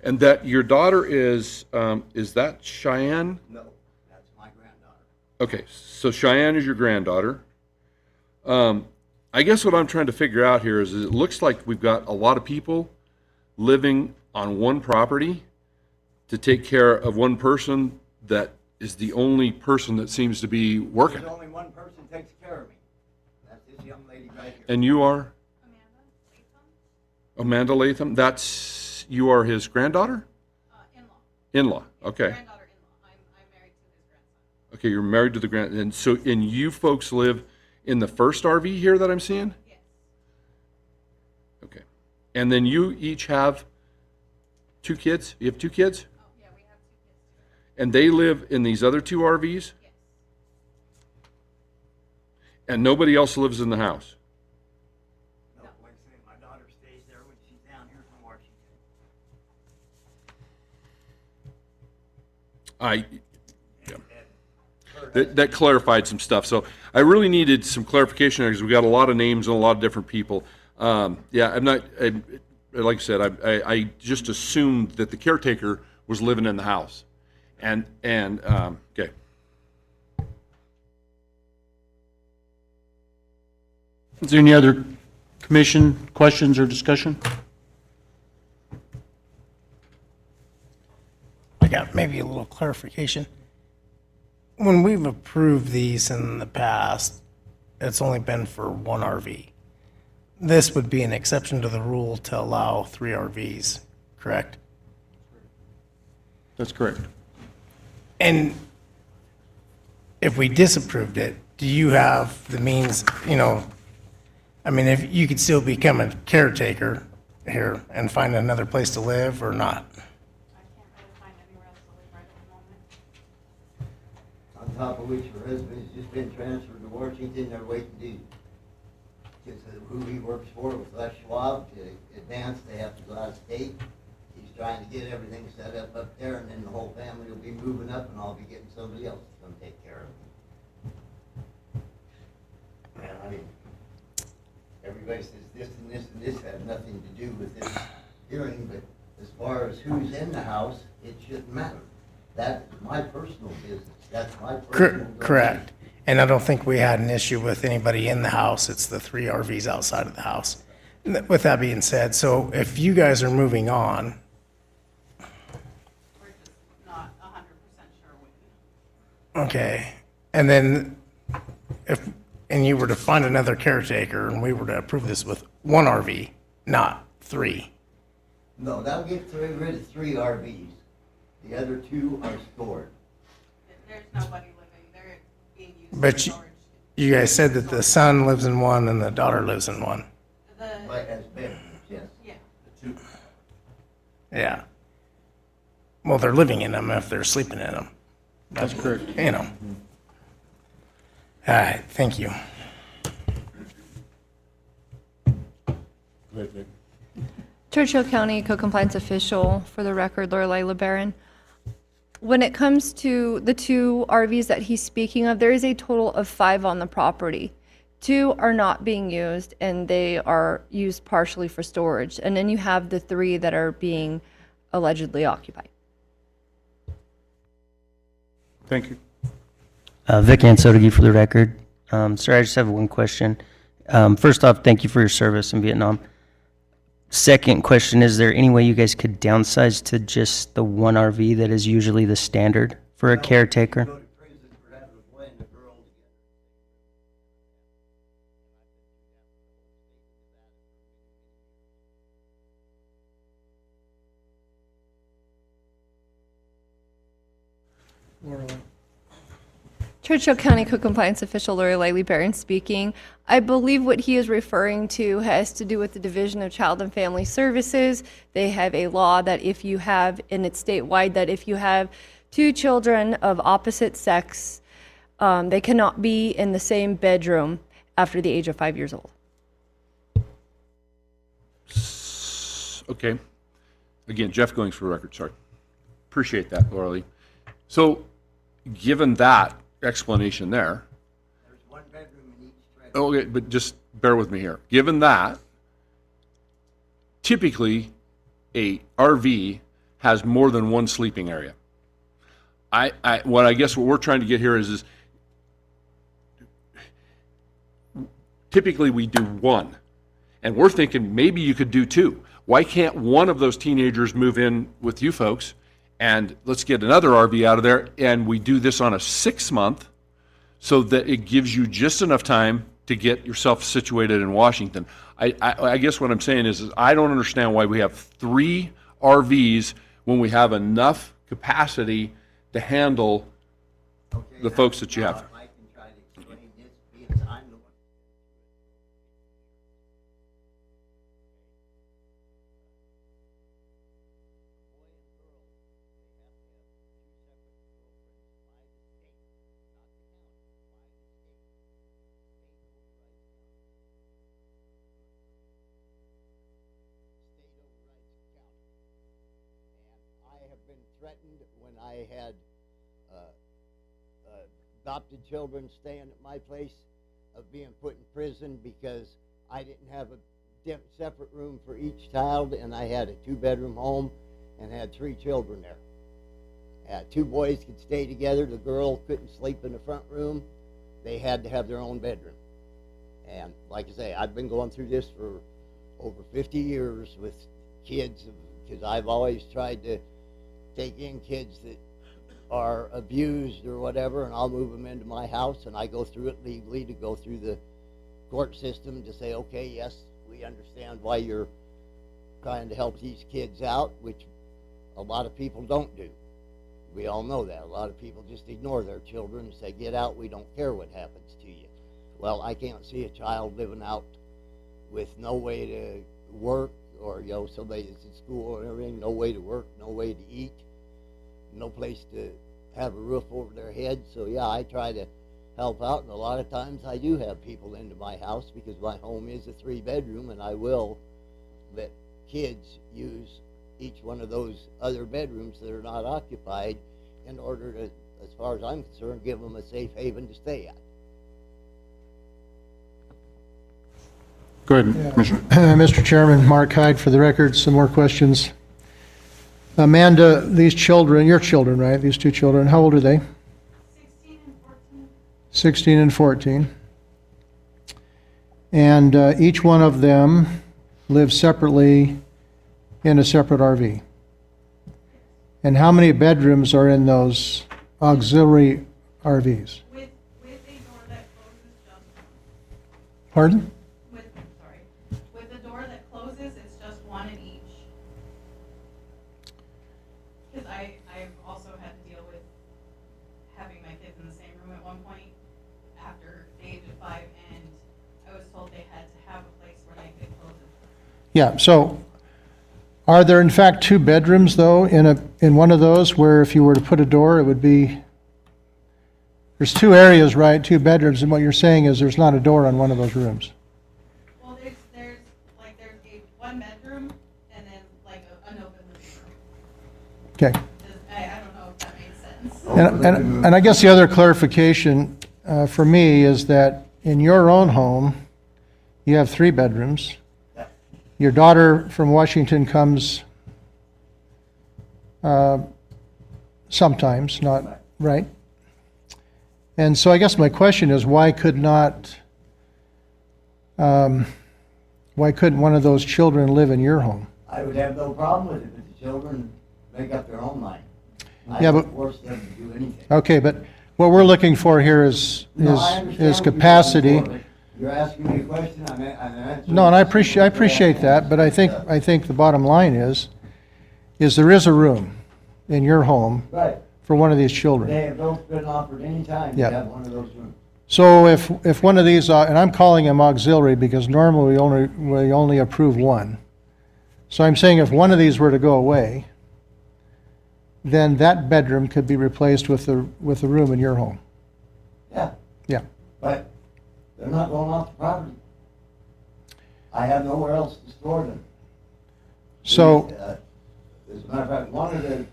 And that your daughter is that Cheyenne? No, that's my granddaughter. Okay, so Cheyenne is your granddaughter. I guess what I'm trying to figure out here is it looks like we've got a lot of people living on one property to take care of one person that is the only person that seems to be working. There's only one person takes care of me. That's this young lady right here. And you are? Amanda Latham? That's, you are his granddaughter? In-law, okay. Okay, you're married to the and so, and you folks live in the first RV here that I'm seeing? Yes. Okay. And then you each have 2 kids? You have 2 kids? Oh, yeah, we have 2 kids. And they live in these other 2 RVs? Yes. And nobody else lives in the house? No, like I say, my daughter stays there when she's down here from Washington. That clarified some stuff. So I really needed some clarification because we got a lot of names and a lot of different people. Yeah, I'm not, like I said, I just assumed that the caretaker was living in the house. And okay. Is there any other commission questions or discussion? I got maybe a little clarification. When we've approved these in the past, it's only been for 1 RV. This would be an exception to the rule to allow 3 RVs, correct? That's correct. And if we disapproved it, do you have the means, I mean, if you could still become a caretaker here and find another place to live or not? On top of which her husband's just been transferred to Washington, they're waiting to, because who he works for with Les Schwab, to advance, they have to go out of state. He's trying to get everything set up there, and then the whole family will be moving up, and I'll be getting somebody else to come take care of me. And I mean, everybody says this and this and this have nothing to do with this hearing, but as far as who's in the house, it shouldn't matter. That's my personal business. That's my personal domain. Correct. And I don't think we had an issue with anybody in the house. It's the 3 RVs outside of the house. With that being said, so if you guys are moving on. We're just not 100% sure when. Okay. And then and you were to find another caretaker and we were to approve this with 1 RV, not 3. No, that'll get rid of 3 RVs. The other 2 are stored. There's nobody living, they're being used But for storage. you guys said that the son lives in one and the daughter lives in one. But as bedrooms, yes. Yeah. Yeah. Well, they're living in them if they're sleeping in them. That's correct. All right, thank you. Churchill County Code Compliance Official, for the record, Lorelei LeBaron. When it comes to the 2 RVs that he's speaking of, there is a total of 5 on the property. 2 are not being used, and they are used partially for storage. And then you have the 3 that are being allegedly occupied. Thank you. Vic Ansotigi for the record. Sir, I just have one question. First off, thank you for your service in Vietnam. Second question, is there any way you guys could downsize to just the 1 RV that is usually the standard for a caretaker? Go to prison for having a boy and a girl Churchill County Code Compliance Official Lori Lively Barron speaking. I believe what he is referring to has to do with the Division of Child and Family Services. They have a law that if you have, and it's statewide, that if you have two children of opposite sex, they cannot be in the same bedroom after the age of 5 years old. Okay. Again, Jeff Goings for the record, sorry. Appreciate that, Laura Lee. So, given that explanation there, There's one bedroom in each trailer. okay, but just bear with me here. Given that, typically, a RV has more than one sleeping area. What I guess what we're trying to get here is typically we do one, and we're thinking maybe you could do two. Why can't one of those teenagers move in with you folks, and let's get another RV out of there, and we do this on a 6-month, so that it gives you just enough time to get yourself situated in Washington. I guess what I'm saying is I don't understand why we have 3 RVs when we have enough capacity to handle Okay, the folks that you now, have. if I can try to explain this, because I'm the one. I have been threatened when I had adopted children staying at my place of being put in prison because I didn't have a separate room for each child, and I had a 2-bedroom home and had 3 children there. 2 boys could stay together. The girl couldn't sleep in the front room. They had to have their own bedroom. And like I say, I've been going through this for over 50 years with kids, because I've always tried to take in kids that are abused or whatever, and I'll move them into my house, and I go through it legally to go through the court system to say, okay, yes, we understand why you're trying to help these kids out, which a lot of people don't do. We all know that. A lot of people just ignore their children and say, get out, we don't care what happens to you. Well, I can't see a child living out with no way to work, or, somebody that's in school and everything, no way to work, no way to eat, no place to have a roof over their head. So yeah, I try to help out, and a lot of times I do have people into my house because my home is a 3-bedroom, and I will let kids use each one of those other bedrooms that are not occupied in order to, as far as I'm concerned, give them a safe haven to stay at. Go ahead, Commissioner. Mr. Chairman, Mark Hyde for the record, some more questions. Amanda, these children, your children, right? These 2 children, how old are they? 16 and 14. 16 and 14. And each one of them lives separately in a separate RV. And how many bedrooms are in those auxiliary RVs? With a door that closes just one. Pardon? With the door that closes, it's just one in each. Because I've also had to deal with having my kids in the same room at one point after the age of 5, and I was told they had to have a place where they could close it. Yeah, so are there in fact 2 bedrooms though in one of those where if you were to put a door, it would be, there's 2 areas, right? 2 bedrooms, and what you're saying is there's not a door on one of those rooms. Well, there's a 1-bedroom and then like an open living room. Okay. I don't know if that makes sense. And I guess the other clarification for me is that in your own home, you have 3 bedrooms. Your daughter from Washington comes sometimes, not, right? And so I guess my question is, why couldn't one of those children live in your home? I would have no problem with it if the children make up their own mind. I Yeah, don't but- force them to do anything. Okay, but what we're looking for here is No, I understand what you're looking capacity. for, but You're asking me a question, I'm answering. No, and I appreciate that, but I think the bottom line is there is a room in your home Right. for one of these children. They have both been offered any time to Yeah. have one of those rooms. So if one of these, and I'm calling them auxiliary because normally we only approve one. So I'm saying if one of these were to go away, then that bedroom could be replaced with the room in your home. Yeah, Yeah. but they're not going off the property. I have nowhere else to store them. So, As a matter of fact, one of the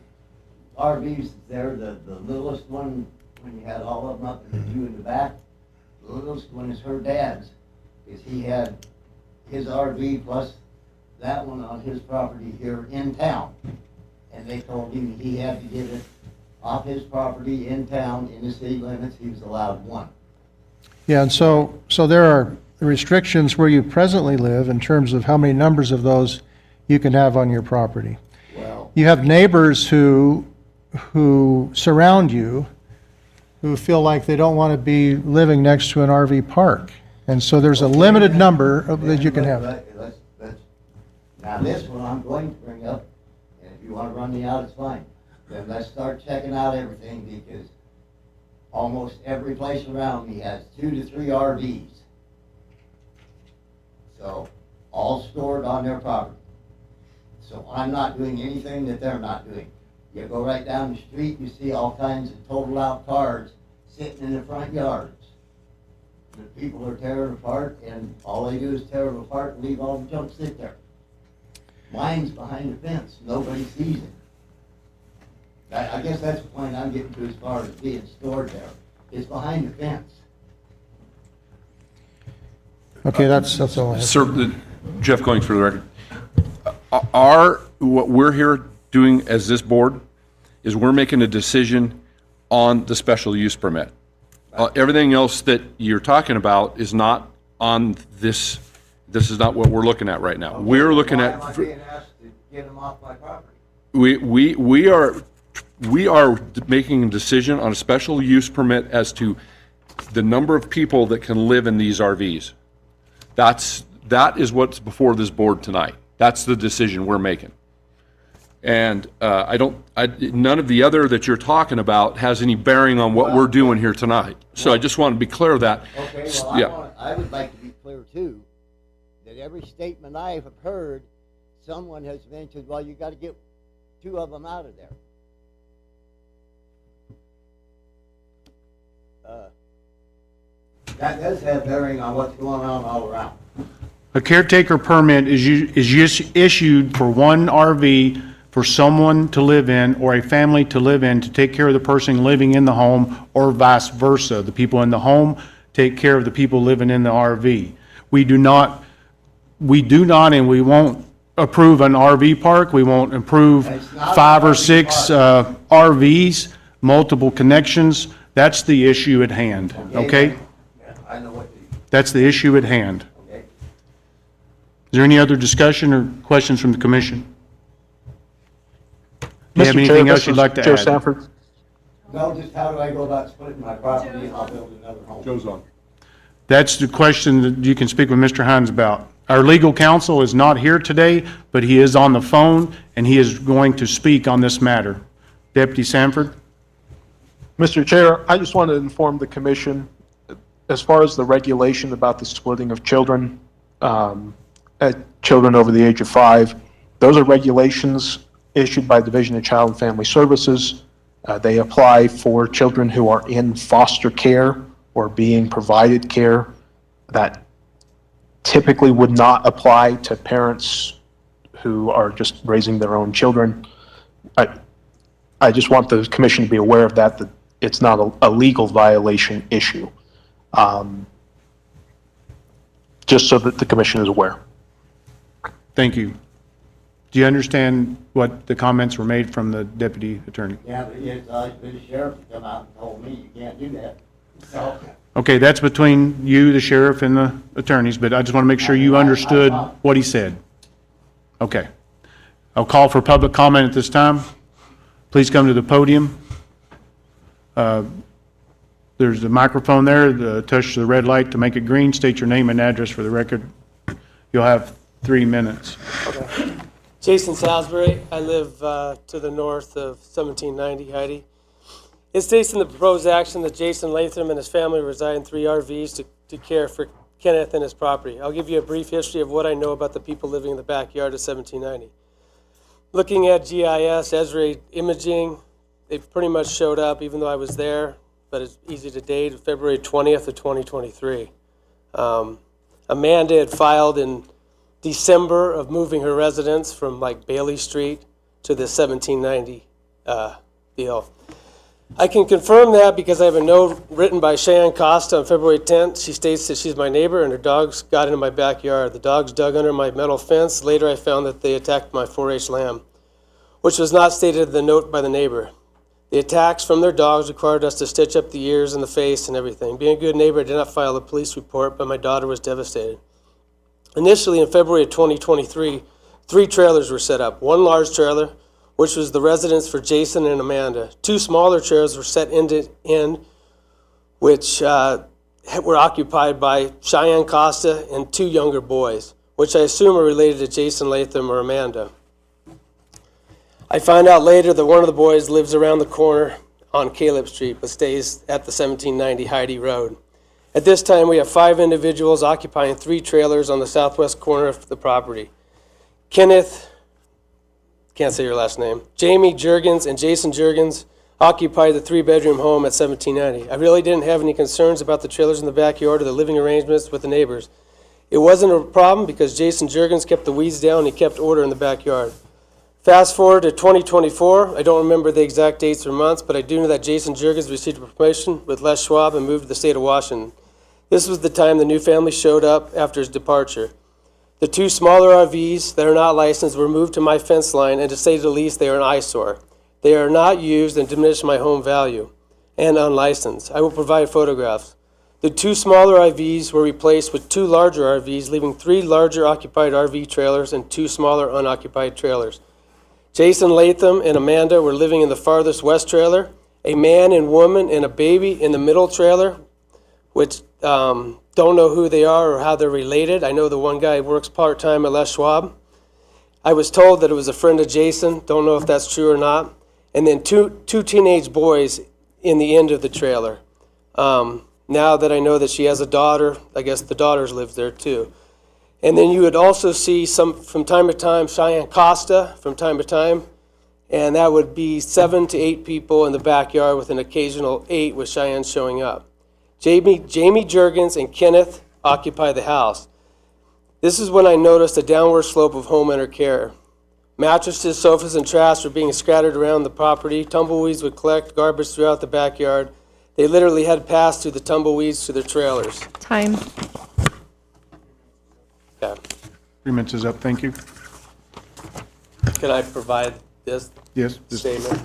RVs there, the littlest one, when you had all of them up and the two in the back, the littlest one is her dad's, because he had his RV plus that one on his property here in town. And they told him he had to get it off his property in town, in the city limits, he was allowed one. yeah, and so there are restrictions where you presently live in terms of how many numbers of those you can have on your property. Well, You have neighbors who surround you, who feel like they don't want to be living next to an RV park. And so there's a limited number that you can have. Now, this one I'm going to bring up, and if you want to run me out, it's fine. Then let's start checking out everything, because almost every place around me has 2 to 3 RVs. So, all stored on their property. So I'm not doing anything that they're not doing. You go right down the street, you see all kinds of total out cars sitting in the front yards. The people are tearing apart, and all they do is tear them apart and leave all the junk sit there. Mine's behind the fence, nobody sees it. I guess that's the point I'm getting to as far as being stored there. It's behind the fence. Okay, that's all I have. Sir, Jeff Goings for the record. What we're here doing as this board is we're making a decision on the special use permit. Everything else that you're talking about is not on this, this is not what we're looking at right now. We're looking at. Why am I being asked to get them off my property? We are making a decision on a special use permit as to the number of people that can live in these RVs. That is what's before this board tonight. That's the decision we're making. And none of the other that you're talking about has any bearing on what we're doing here tonight. So I just want to be clear of that. Okay, Yeah. well, I would like to be clear too, that every statement I have heard, someone has mentioned, well, you gotta get 2 of them out of there. That does have bearing on what's going on all around. A caretaker permit is issued for one RV for someone to live in or a family to live in to take care of the person living in the home, or vice versa. The people in the home take care of the people living in the RV. We do not and we won't approve an RV park. We won't approve It's not 5 an or RV 6 RVs, multiple connections. That's the issue at hand, okay? Yeah, I know what That's the issue at hand. okay. Is there any other discussion or questions from the commission? Do you have Mr. Chair, anything else this you'd is like to Joe add? Sanford. No, just how do I go about splitting my property and I'll build another home? Joe's on. That's the question that you can speak with Mr. Hines about. Our legal counsel is not here today, but he is on the phone, and he is going to speak on this matter. Deputy Sanford? Mr. Chair, I just want to inform the commission, as far as the regulation about the splitting of children, children over the age of 5, those are regulations issued by Division of Child and Family Services. They apply for children who are in foster care or being provided care. That typically would not apply to parents who are just raising their own children. I just want the commission to be aware of that it's not a legal violation issue. Just so that the commission is aware. Thank you. Do you understand what the comments were made from the deputy attorney? Yeah, but it's like the sheriff come out and told me you can't do that. So, Okay, that's between you, the sheriff, and the attorneys, but I just want to make sure you understood what he said. Okay. I'll call for public comment at this time. Please come to the podium. There's a microphone there. Touch the red light to make it green. State your name and address for the record. You'll have 3 minutes. Jason Salisbury. I live to the north of 1790 Heidi. It states in the proposed action that Jason Latham and his family reside in 3 RVs to care for Kenneth and his property. I'll give you a brief history of what I know about the people living in the backyard of 1790. Looking at GIS, Esri imaging, they've pretty much showed up, even though I was there, but it's easy to date, February 20th of 2023. Amanda had filed in December of moving her residence from like Bailey Street to the 1790 deal. I can confirm that because I have a note written by Cheyenne Costa on February 10th. She states that she's my neighbor and her dogs got into my backyard. The dogs dug under my metal fence. Later I found that they attacked my 4-H lamb, which was not stated in the note by the neighbor. The attacks from their dogs required us to stitch up the ears and the face and everything. Being a good neighbor, I did not file a police report, but my daughter was devastated. Initially, in February of 2023, 3 trailers were set up. 1 large trailer, which was the residence for Jason and Amanda. 2 smaller trailers were set end to end, which were occupied by Cheyenne Costa and 2 younger boys, which I assume are related to Jason Latham or Amanda. I found out later that one of the boys lives around the corner on Caleb Street, but stays at the 1790 Heidi Road. At this time, we have 5 individuals occupying 3 trailers on the southwest corner of the property. Kenneth, can't say your last name, Jamie Jurgens and Jason Jurgens occupied the 3-bedroom home at 1790. I really didn't have any concerns about the trailers in the backyard or the living arrangements with the neighbors. It wasn't a problem because Jason Jurgens kept the weeds down and he kept order in the backyard. Fast forward to 2024, I don't remember the exact dates or months, but I do know that Jason Jurgens received a promotion with Les Schwab and moved to the state of Washington. This was the time the new family showed up after his departure. The 2 smaller RVs that are not licensed were moved to my fence line, and to say the least, they are an eyesore. They are not used and diminish my home value, and unlicensed. I will provide photographs. The 2 smaller RVs were replaced with 2 larger RVs, leaving 3 larger occupied RV trailers and 2 smaller unoccupied trailers. Jason Latham and Amanda were living in the farthest west trailer. A man and woman and a baby in the middle trailer, which don't know who they are or how they're related. I know the one guy works part-time at Les Schwab. I was told that it was a friend of Jason. Don't know if that's true or not. And then two teenage boys in the end of the trailer. Now that I know that she has a daughter, I guess the daughters live there too. And then you would also see some, from time to time, Cheyenne Costa from time to time, and that would be 7 to 8 people in the backyard with an occasional 8 with Cheyenne showing up. Jamie Jurgens and Kenneth occupy the house. This is when I noticed a downward slope of homeowner care. Mattresses, sofas, and trash were being scattered around the property. Tumbleweeds would collect garbage throughout the backyard. They literally had passed through the tumbleweeds to their trailers. Time. Yeah. 3 minutes is up, thank you. Can I provide this Yes. just- statement?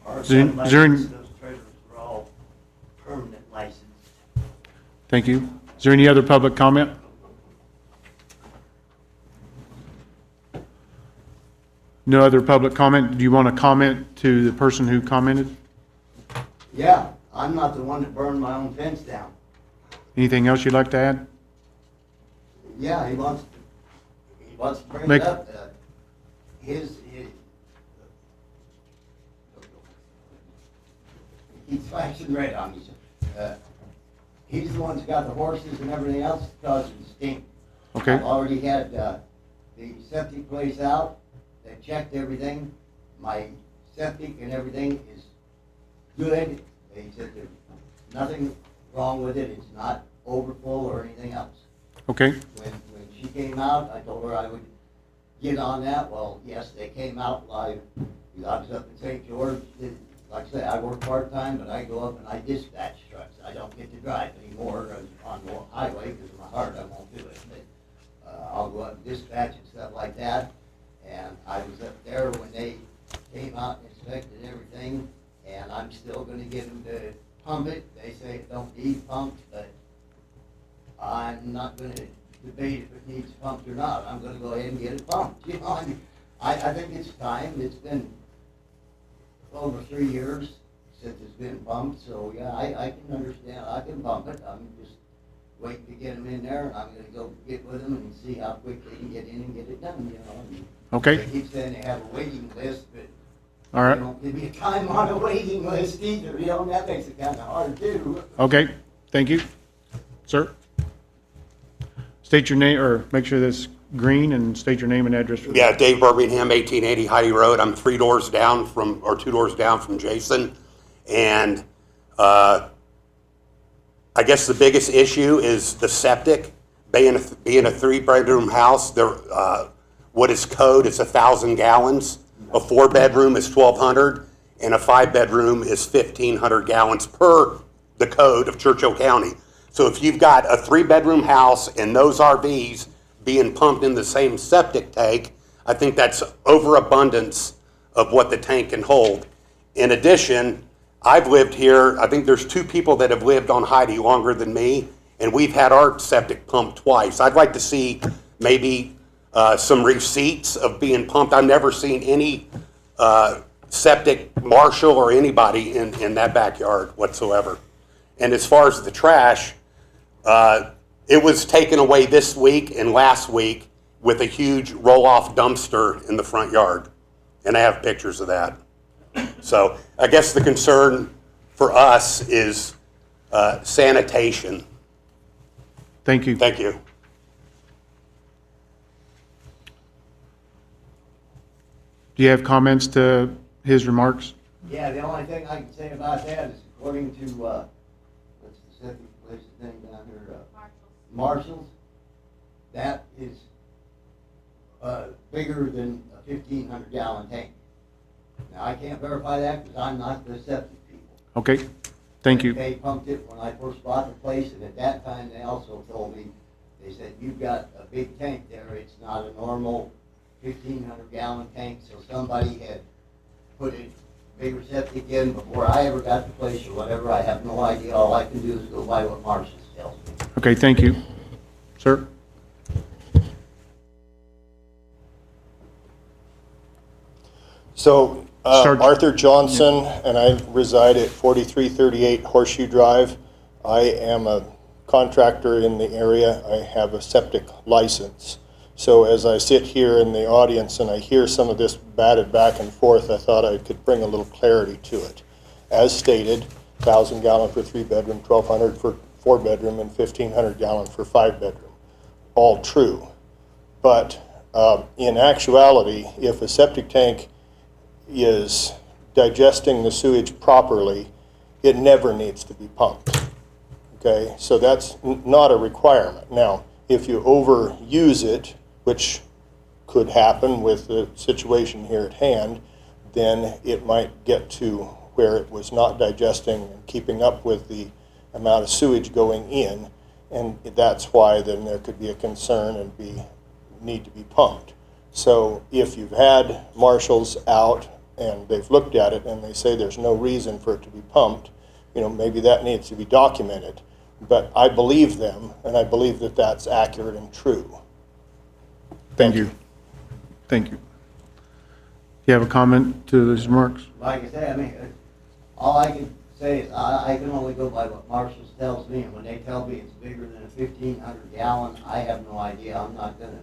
Our Is there- son is there any- licensed, those trailers were all permanent license. Thank you. Is there any other public comment? No other public comment? Do you want to comment to the person who commented? Yeah, I'm not the one that burned my own fence down. Anything else you'd like to add? Yeah, he wants to bring Make- it up. His he's flashing red on me. He's the one that's got the horses and everything else causing stink. Okay. I've already had the septic place out. They checked everything. My septic and everything is good. They said there's nothing wrong with it. It's not overfull or anything else. Okay. When she came out, I told her I would get on that. Well, yes, they came out live. I was up in St. George. Like I said, I work part-time, but I go up and I dispatch trucks. I don't get to drive anymore on the highway because of my heart. I won't do it. But I'll go up and dispatch and stuff like that. And I was up there when they came out and inspected everything, and I'm still gonna get them to pump it. They say it don't need pumped, but I'm not gonna debate if it needs pumped or not. I'm gonna go ahead and get it pumped. You know, I think it's time. It's been over 3 years since it's been pumped, so yeah, I can understand. I can pump it. I'm just waiting to get them in there, and I'm gonna go get with them and see how quick they can get in and get it done, you know. And Okay. they keep saying they have a waiting list, but All right. They don't give me a time on a waiting list either, you know, and that makes it kind of hard too. Okay, thank you. Sir? State your name, or make sure that's green, and state your name and address for the... Yeah, Dave Birmingham, 1880 Heidi Road. I'm 2 doors down from Jason. And I guess the biggest issue is the septic. Being a 3-bedroom house, what is code is 1,000 gallons. A 4-bedroom is 1,200, and a 5-bedroom is 1,500 gallons per the code of Churchill County. So if you've got a 3-bedroom house and those RVs being pumped in the same septic tank, I think that's overabundance of what the tank can hold. In addition, I've lived here, I think there's 2 people that have lived on Heidi longer than me, and we've had our septic pumped twice. I'd like to see maybe some receipts of being pumped. I've never seen any septic marshal or anybody in that backyard whatsoever. And as far as the trash, it was taken away this week and last week with a huge roll-off dumpster in the front yard. And I have pictures of that. So I guess the concern for us is sanitation. Thank you. Thank you. Do you have comments to his remarks? Yeah, the only thing I can say about that is according to, what's the septic place's name down here? Marshall's. That is bigger than a 1,500 gallon tank. Now, I can't verify that because I'm not the septic people. Okay, thank you. They pumped it when I first bought the place, and at that time, they also told me, they said, you've got a big tank there, it's not a normal 1,500 gallon tank, so somebody had put a bigger septic in before I ever got the place or whatever. I have no idea. All I can do is go by what Marshall tells me. Okay, thank you. Sir? So, Start- Arthur Johnson, and I reside at 4338 Horseshoe Drive. I am a contractor in the area. I have a septic license. So as I sit here in the audience and I hear some of this batted back and forth, I thought I could bring a little clarity to it. As stated, 1,000 gallon for 3-bedroom, 1,200 for 4-bedroom, and 1,500 gallon for 5-bedroom. All true. But in actuality, if a septic tank is digesting the sewage properly, it never needs to be pumped. Okay, so that's not a requirement. Now, if you overuse it, which could happen with the situation here at hand, then it might get to where it was not digesting and keeping up with the amount of sewage going in, and that's why then there could be a concern and need to be pumped. So if you've had marshals out and they've looked at it and they say there's no reason for it to be pumped, maybe that needs to be documented. But I believe them, and I believe that that's accurate and true. Thank you. Thank you. Do you have a comment to his remarks? Like I say, I mean, all I can say is I can only go by what Marshall tells me, and when they tell me it's bigger than a 1,500 gallon, I have no idea. I'm not gonna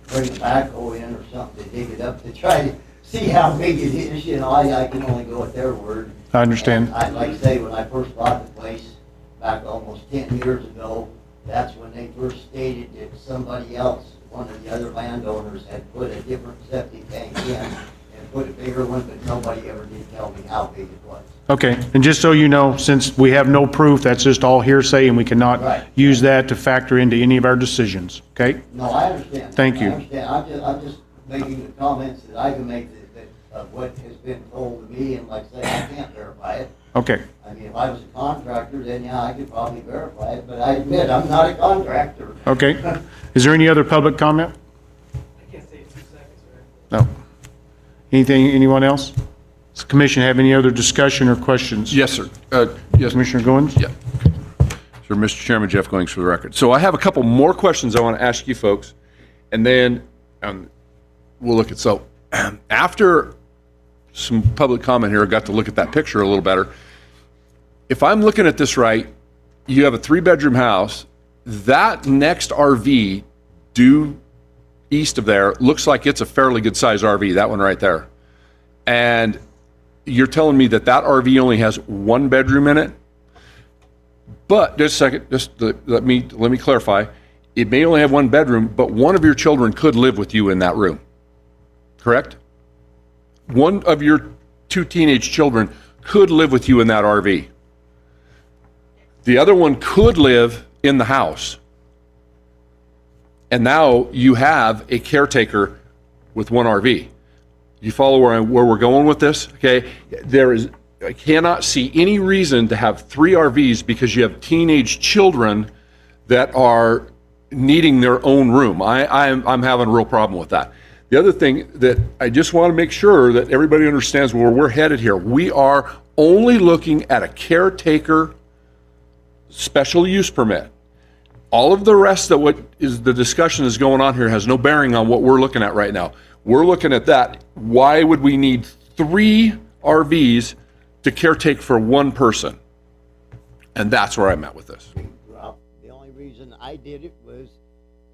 bring a backhoe in or something to dig it up to try to see how big it is, I can only go at their word. I understand. And I'd like to say, when I first bought the place, back almost 10 years ago, that's when they first stated that somebody else, one of the other landowners, had put a different septic tank in and put a bigger one, but nobody ever did tell me how big it was. Okay, and just so you know, since we have no proof, that's just all hearsay, and we cannot Right. use that to factor into any of our decisions, okay? No, I understand. Thank you. I understand. I'm just making the comments that I can make that of what has been told to me, and like I say, I can't verify it. Okay, I mean, if I was a contractor, then yeah, I could probably verify it, but I admit, I'm not a contractor. okay. Is there any other public comment? I can't say 2 seconds, right? No. Anyone else? Does the commission have any other discussion or questions? Yes, sir. Yes, Commissioner Goins? Yeah. So, Mr. Chairman, Jeff Goings for the record. So I have a couple more questions I want to ask you folks, and then we'll look at, so after some public comment here, I got to look at that picture a little better. If I'm looking at this right, you have a 3-bedroom house. That next RV due east of there looks like it's a fairly good size RV, that one right there. and you're telling me that that RV only has one bedroom in it? But, just a second, let me clarify. It may only have one bedroom, but one of your children could live with you in that room, correct? One of your 2 teenage children could live with you in that RV. The other one could live in the house. And now you have a caretaker with one RV. You follow where we're going with this? Okay, I cannot see any reason to have 3 RVs because you have teenage children that are needing their own room. I'm having a real problem with that. The other thing that I just want to make sure that everybody understands where we're headed here. We are only looking at a caretaker special use permit. All of the rest of what is the discussion is going on here has no bearing on what we're looking at right now. We're looking at that. Why would we need 3 RVs to caretake for one person? And that's where I'm at with this. Well, the only reason I did it was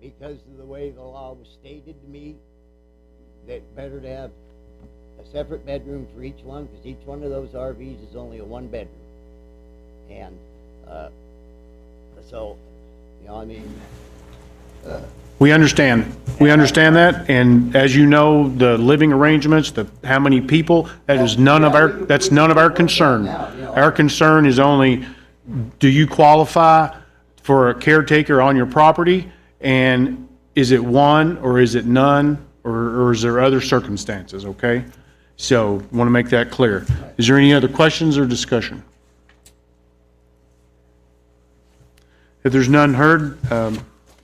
because of the way the law was stated to me, that better to have a separate bedroom for each one, because each one of those RVs is only a 1 bedroom. And, so, you know, I mean, We understand. We understand that, and as you know, the living arrangements, how many people, that's none of our concern. Our concern is only, do you qualify for a caretaker on your property? And is it one, or is it none, or is there other circumstances, okay? So, want to make that clear. Is there any other questions or discussion? If there's none heard,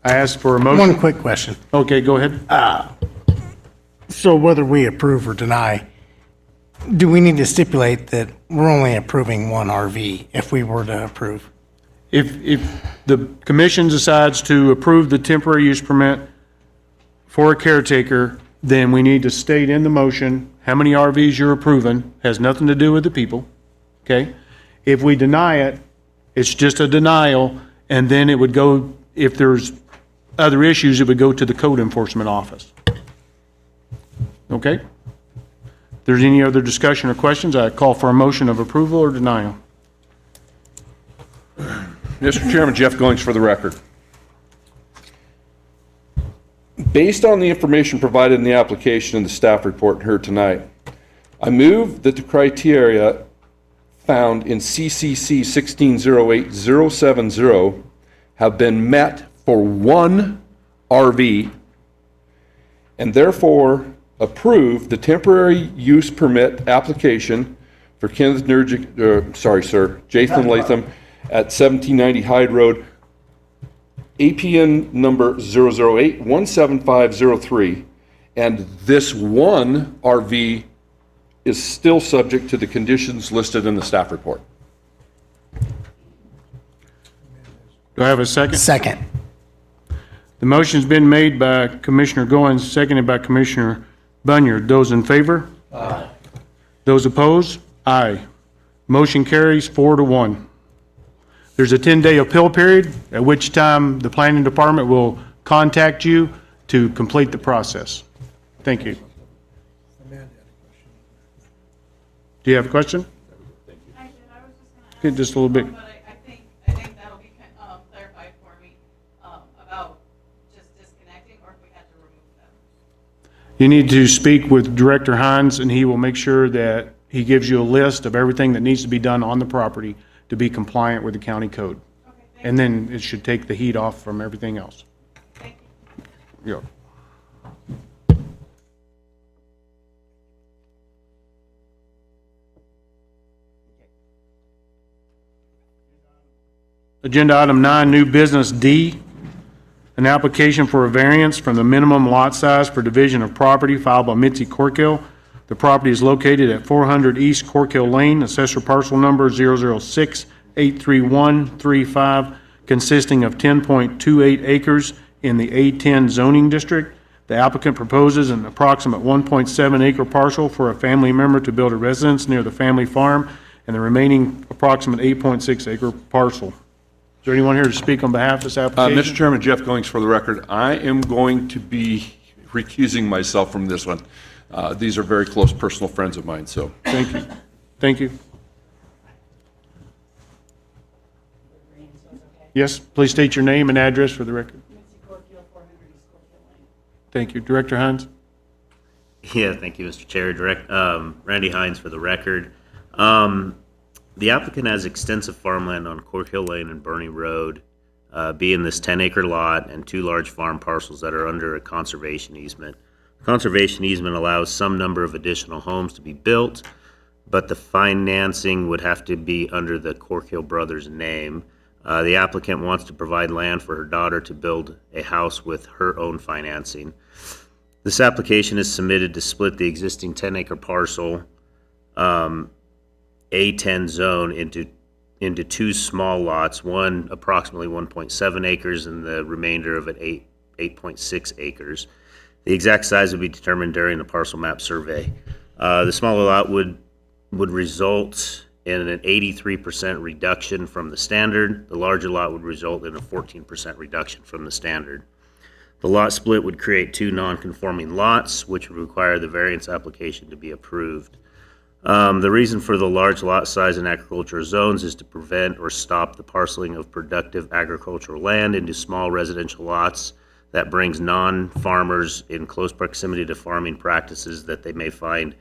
I ask for a motion. One quick question. Okay, go ahead. So whether we approve or deny, do we need to stipulate that we're only approving 1 RV if we were to approve? If the commission decides to approve the temporary use permit for a caretaker, then we need to state in the motion how many RVs you're approving, has nothing to do with the people, okay? If we deny it, it's just a denial, and then it would go, if there's other issues, it would go to the code enforcement office. Okay? If there's any other discussion or questions, I call for a motion of approval or denial. Mr. Chairman, Jeff Goings for the record. Based on the information provided in the application and the staff report heard tonight, I move that the criteria found in CCC 1608070 have been met for 1 RV, and therefore approve the temporary use permit application for Jason Latham at 1790 Hyde Road, APN number 008-17503, and this 1 RV is still subject to the conditions listed in the staff report. Do I have a second? Second. The motion's been made by Commissioner Goins, seconded by Commissioner Bunyard. Those in favor? Aye. Those opposed? Aye. Motion carries 4-1. There's a 10-day appeal period, at which time the planning department will contact you to complete the process. Thank you. Do you have a question? I did, I was just gonna ask. Okay, just a little bit. But I think that'll be clarified for me, about just disconnecting, or if we had to remove them. You need to speak with Director Hines, and he will make sure that he gives you a list of everything that needs to be done on the property to be compliant with the county code. Okay, And then it should take the heat off from everything else. thank you. Yeah. Agenda item 9, new business D, an application for a variance from the minimum lot size for division of property filed by Mitzi Corkill. The property is located at 400 East Corkill Lane, assessor parcel number 006-83135, consisting of 10.28 acres in the A10 zoning district. The applicant proposes an approximate 1.7 acre parcel for a family member to build a residence near the family farm, and the remaining approximate 8.6 acre parcel. Is there anyone here to speak on behalf of this application? Mr. Chairman, Jeff Goings for the record. I am going to be recusing myself from this one. These are very close personal friends of mine, so. Thank you. Thank you. Yes, please state your name and address for the record. Thank you. Director Hines? Yeah, thank you, Mr. Chair. Randy Hines for the record. The applicant has extensive farmland on Cork Hill Lane and Bernie Road, being this 10-acre lot and 2 large farm parcels that are under a conservation easement. Conservation easement allows some number of additional homes to be built, but the financing would have to be under the Cork Hill Brothers name. The applicant wants to provide land for her daughter to build a house with her own financing. This application is submitted to split the existing 10-acre parcel, A10 zone, into 2 small lots, one approximately 1.7 acres and the remainder of it 8.6 acres. The exact size would be determined during the parcel map survey. The smaller lot would result in an 83% reduction from the standard. The larger lot would result in a 14% reduction from the standard. The lot split would create 2 non-conforming lots, which would require the variance application to be approved. The reason for the large lot size in agricultural zones is to prevent or stop the parceling of productive agricultural land into small residential lots that brings non-farmers in close proximity to farming practices that they may find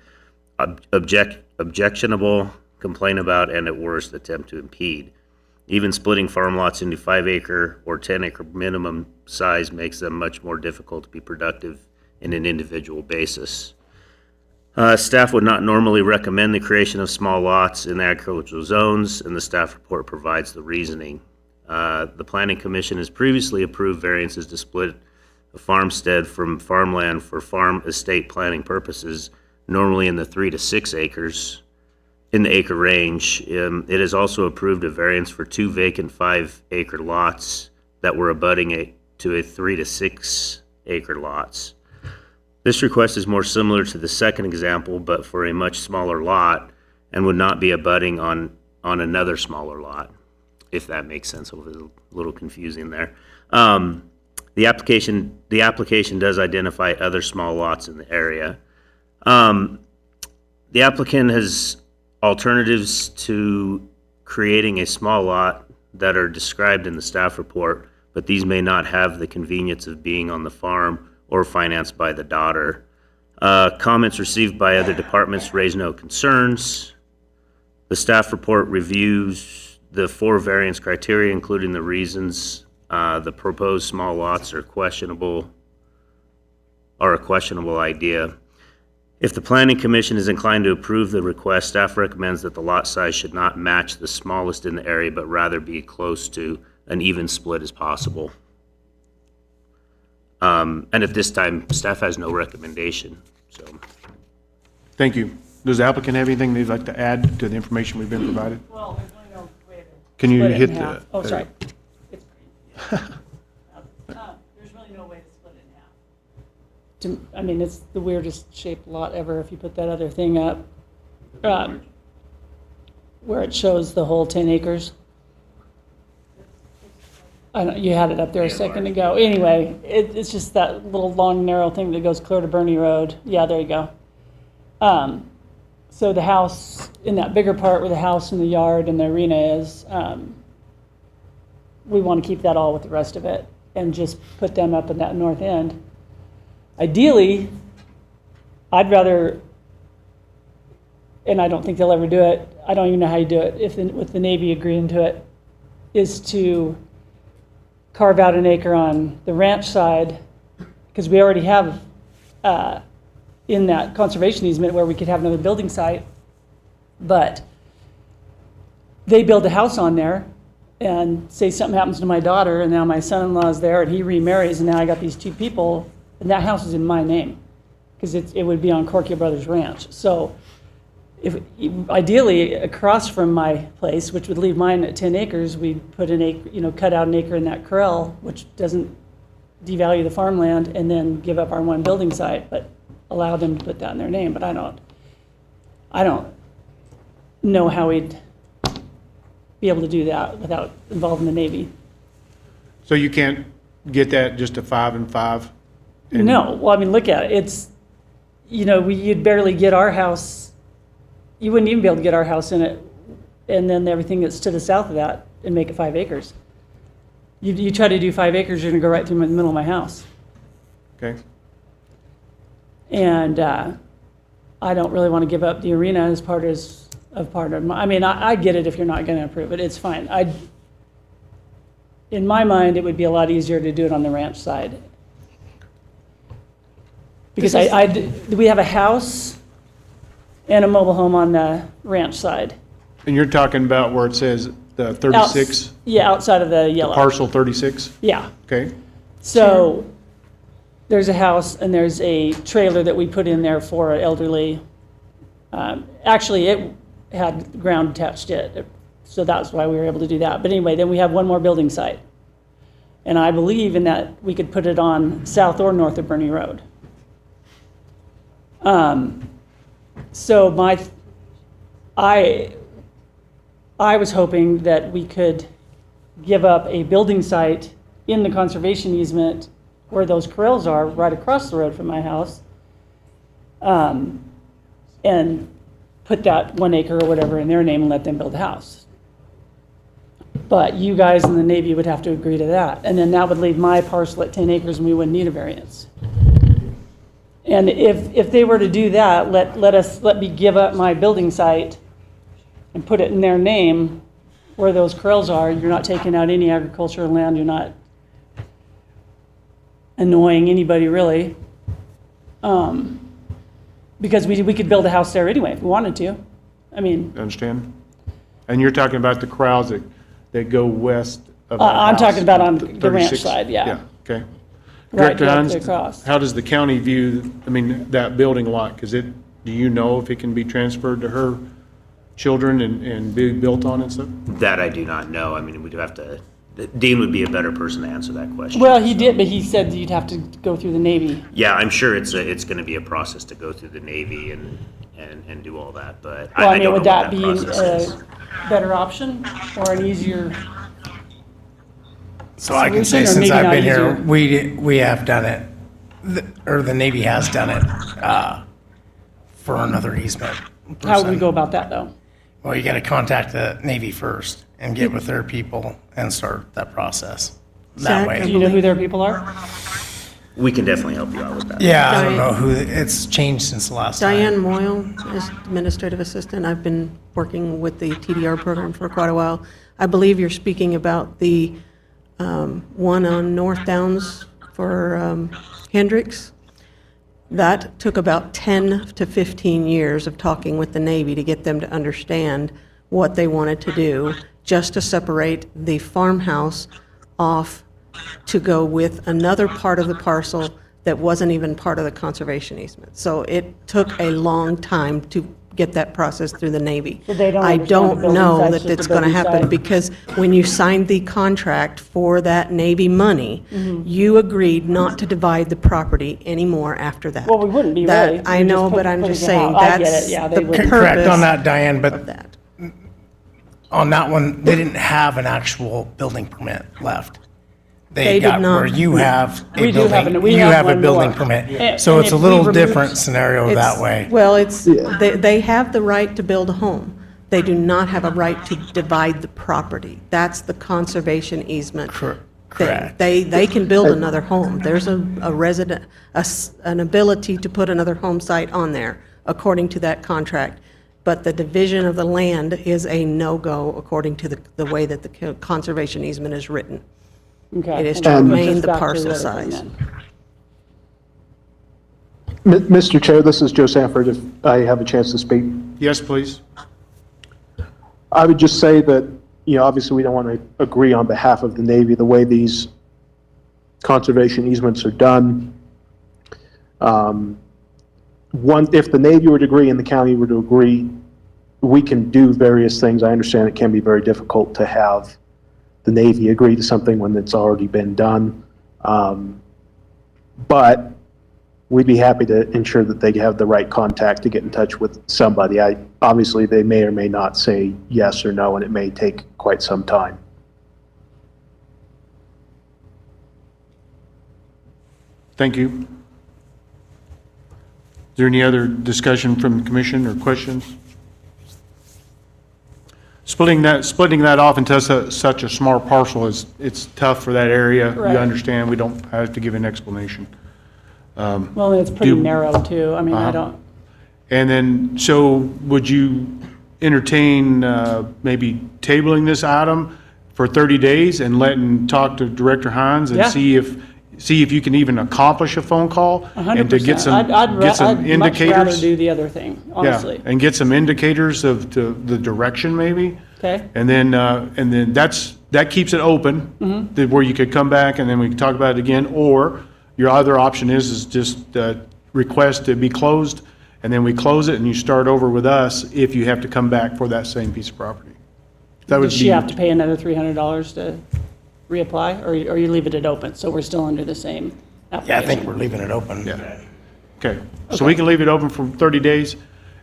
objectionable, complain about, and at worst attempt to impede. Even splitting farm lots into 5-acre or 10-acre minimum size makes them much more difficult to be productive in an individual basis. Staff would not normally recommend the creation of small lots in agricultural zones, and the staff report provides the reasoning. The Planning Commission has previously approved variances to split a farmstead from farmland for farm estate planning purposes, normally in the 3 to 6 acres, in the acre range. It has also approved a variance for 2 vacant 5-acre lots that were abutting to a 3 to 6 acre lots. This request is more similar to the second example, but for a much smaller lot, and would not be abutting on another smaller lot, if that makes sense. It was a little confusing there. The application does identify other small lots in the area. The applicant has alternatives to creating a small lot that are described in the staff report, but these may not have the convenience of being on the farm or financed by the daughter. Comments received by other departments raise no concerns. The staff report reviews the 4 variance criteria, including the reasons the proposed small lots are a questionable idea. If the Planning Commission is inclined to approve the request, staff recommends that the lot size should not match the smallest in the area, but rather be close to an even split as possible. And at this time, staff has no recommendation, so. Thank you. Does the applicant have anything they'd like to add to the information we've been provided? Well, there's really no way to Can you split it hit in the? half. Oh, sorry. It's there's really no way to split it in half. I mean, it's the weirdest shaped lot ever. If you put that other thing up, where it shows the whole 10 acres. I know, you had it up there a second ago. Anyway, it's just that little long, narrow thing that goes clear to Bernie Road. Yeah, there you go. So the house, in that bigger part where the house and the yard and the arena is, we want to keep that all with the rest of it and just put them up in that north end. Ideally, I'd rather, and I don't think they'll ever do it, I don't even know how you do it, with the Navy agreeing to it, is to carve out an acre on the ranch side, because we already have in that conservation easement where we could have another building site, but they build a house on there, and say something happens to my daughter, and now my son-in-law is there, and he remarries, and now I got these 2 people, and that house is in my name, because it would be on Cork Hill Brothers Ranch. So if ideally across from my place, which would leave mine at 10 acres, we'd put an acre, cut out an acre in that corral, which doesn't devalue the farmland, and then give up our 1 building site, but allow them to put that in their name. But I don't know how we'd be able to do that without involving the Navy. So you can't get that just a 5 and 5? No, well, I mean, look at it. you know, you'd barely get our house, you wouldn't even be able to get our house in it, and then everything that's to the south of that, and make it 5 acres. You try to do 5 acres, you're gonna go right through the middle of my house. Okay. And I don't really want to give up the arena as part of my, I mean, I get it if you're not gonna approve it, it's fine. In my mind, it would be a lot easier to do it on the ranch side. Because we have a house and a mobile home on the ranch side. And you're talking about where it says the 36? Yeah, outside of the yellow. Parcel 36? Yeah. Okay. So there's a house and there's a trailer that we put in there for an elderly. Actually, it had ground attached to it, so that's why we were able to do that. But anyway, then we have one more building site. And I believe in that we could put it on south or north of Bernie Road. So I was hoping that we could give up a building site in the conservation easement where those corrals are, right across the road from my house, and put that 1 acre or whatever in their name and let them build a house. But you guys in the Navy would have to agree to that. And then that would leave my parcel at 10 acres and we wouldn't need a variance. And if they were to do that, let me give up my building site and put it in their name where those corrals are. You're not taking out any agricultural land. You're not annoying anybody really. Because we could build a house there anyway if we wanted to. I mean. Understand? And you're talking about the corrals that go west of that I'm house, talking about on the 36? ranch side, yeah. Yeah, okay. Right, Director directly Hines, across. how does the county view, that building lot? Do you know if it can be transferred to her children and be built on and stuff? That I do not know. I mean, we'd have to, Dean would be a better person to answer that question. Well, he did, but he said you'd have to go through the Navy. Yeah, I'm sure it's going to be a process to go through the Navy and do all that, but Well, I don't know would what that that be process is. a better option or an easier? So I can say, solution, or since maybe I've not been easier? here, we have done it, the Navy has done it for another easement. How would we person. go about that though? Well, you got to contact the Navy first and get with their people and start that process that Zach, way. Do you know who their people are? We can definitely help you out with that. Yeah, I don't know who, it's changed since the last time. Diane Moyle is administrative assistant. I've been working with the TDR program for quite a while. I believe you're speaking about the one on North Downs for Hendricks. That took about 10 to 15 years of talking with the Navy to get them to understand what they wanted to do, just to separate the farmhouse off to go with another part of the parcel that wasn't even part of the conservation easement. So it took a long time to get that process through the Navy. So they don't I understand the don't building know side's that just it's a going to building happen side. because when you signed the contract for that Navy money, Mhm. you agreed not to divide the property anymore after that. Well, we wouldn't be That- really. I We're know, just but I'm putting just it saying, out. I get that's it. Yeah, they the wouldn't. Correct on purpose that, Diane, but of that. on that one, they didn't have an actual building permit left. They did got not. where you have a We do have building, an- we you have have a one building more. permit. And- So and it's a if we little removed- different scenario that It's- way. Well, they have the right to build a home. They do not have a right to divide the property. That's the conservation easement thing. Correct. They can build another home. There's a resident, an ability to put another home site on there, according to that contract. But the division of the land is a no-go according to the way that the conservation easement is written. Okay. It is And to that puts remain us the back to parcel the other thing size. then. Mr. Chair, this is Joe Sanford, if I have a chance to speak. Yes, please. I would just say that, obviously we don't want to agree on behalf of the Navy, the way these conservation easements are done. If the Navy were to agree and the county were to agree, we can do various things. I understand it can be very difficult to have the Navy agree to something when it's already been done. But we'd be happy to ensure that they have the right contact to get in touch with somebody. Obviously, they may or may not say yes or no, and it may take quite some time. Thank you. Is there any other discussion from the commission or questions? Splitting that off into such a small parcel it's tough for that area. Right. You understand, we don't have to give an explanation. Well, it's pretty narrow too. I mean, I don't, And then, so would you entertain maybe tabling this item for 30 days and talk to Director Hines and Yeah. see if you can even accomplish a phone call? And to get 100%. some, I'd get some much rather indicators? do the other thing, honestly. Yeah, and get some indicators of the direction maybe? Okay. And then that keeps it open, where you could come back and then we can talk about it again. Or your other option is just request to be closed, and then we close it and you start over with us if you have to come back for that same piece of property. That would Does she be, have to pay another $300 to reapply, or you leave it open, so we're still under the same Yeah, I application? think we're leaving it open. yeah. Okay, so we can leave it open for 30 days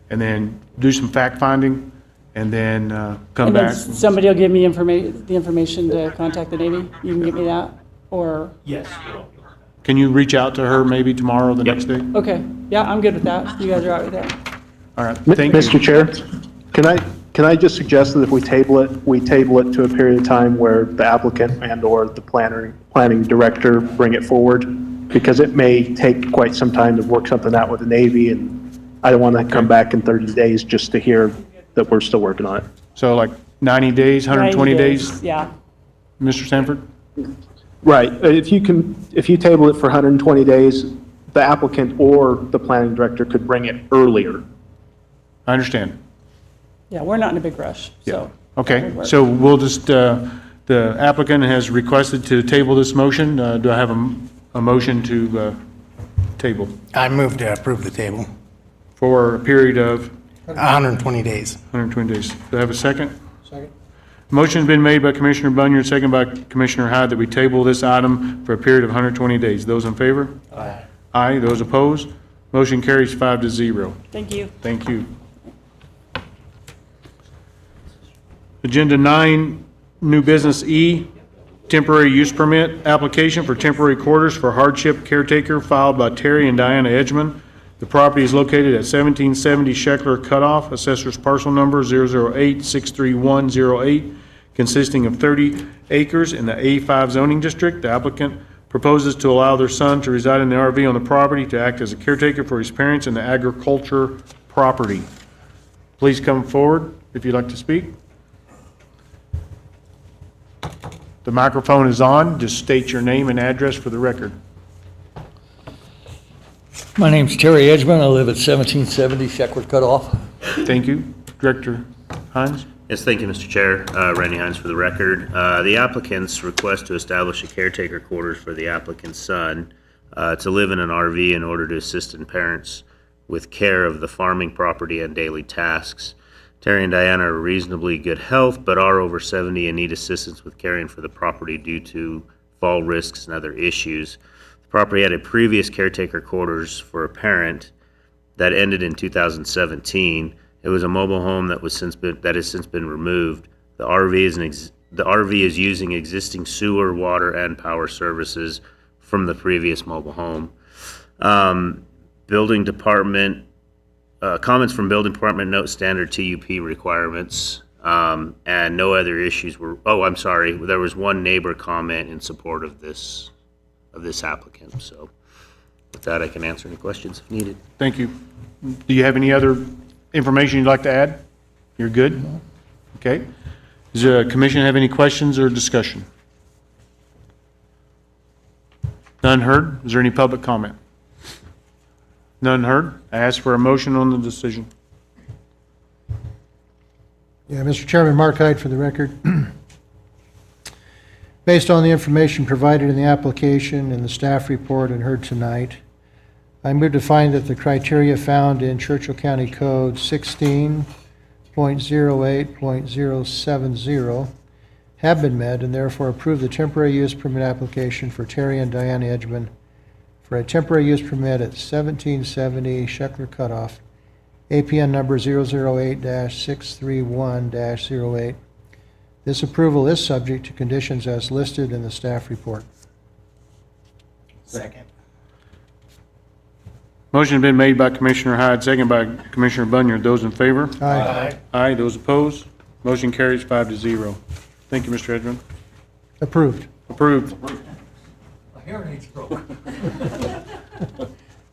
and then do some fact finding and then come And then back. somebody will give me the information to contact the Navy? You can give me that, or? Yes. Can you reach out to her maybe tomorrow or the next day? Okay, yeah, I'm good with that. You guys are all right with that? All right, thank you. Mr. Chair, can I just suggest that if we table it to a period of time where the applicant and/or the planning director bring it forward? Because it may take quite some time to work something out with the Navy, and I don't want to come back in 30 days just to hear that we're still working on it. So like 90 days, 120 90 days, Yeah. Mr. Sanford? Right, if you table it for 120 days, the applicant or the planning director could bring it earlier. I understand. Yeah, we're not in a big rush, so. that Okay, would work. so we'll just, the applicant has requested to table this motion. Do I have a motion to table I move to approve the table. for a period of 120 days. 120 days? Do I have a second? Second. Motion's been made by Commissioner Bunyard, second by Commissioner Hyde, that we table this item for a period of 120 days. Those in favor? Aye. Aye. Those opposed? Motion carries 5-0. Thank you. Thank you. Agenda 9, new business E, temporary use permit, application for temporary quarters for hardship caretaker filed by Terry and Diana Edgman. The property is located at 1770 Sheckler Cutoff, assessor's parcel number 008-63108, consisting of 30 acres in the A5 zoning district. The applicant proposes to allow their son to reside in the RV on the property to act as a caretaker for his parents in the agriculture property. Please come forward if you'd like to speak. The microphone is on. Just state your name and address for the record. My name's Terry Edgman. I live at 1770 Sheckler Cutoff. Thank you. Director Hines? Yes, thank you, Mr. Chair. Randy Hines for the record. The applicant's request to establish a caretaker quarters for the applicant's son to live in an RV in order to assist in parents with care of the farming property and daily tasks. Terry and Diana are reasonably good health, but are over 70 and need assistance with caring for the property due to fall risks and other issues. The property had a previous caretaker quarters for a parent that ended in 2017. It was a mobile home that has since been removed. The RV is using existing sewer, water, and power services from the previous mobile home. Building department. Comments from building department note standard TUP requirements, and no other issues were, I'm sorry, there was one neighbor comment in support of this applicant, so with that, I can answer any questions if needed. Thank you. Do you have any other information you'd like to add? You're good? Okay. Does the commission have any questions or discussion? None heard? Is there any public comment? None heard? I ask for a motion on the decision. Yeah, Mr. Chairman, Mark Hyde for the record. Based on the information provided in the application and the staff report and heard tonight, I move to find that the criteria found in Churchill County Code 16.08.070 have been met, and therefore approve the temporary use permit application for Terry and Diana Edgman for a temporary use permit at 1770 Sheckler Cutoff, APN number 008-631-08. This approval is subject to conditions as listed in the staff report. Second. Motion been made by Commissioner Hyde, second by Commissioner Bunyard. Those in favor? Aye. Aye. Those opposed? Motion carries 5-0. Thank you, Mr. Edgerton. Approved. Approved. My hearing aid's broke.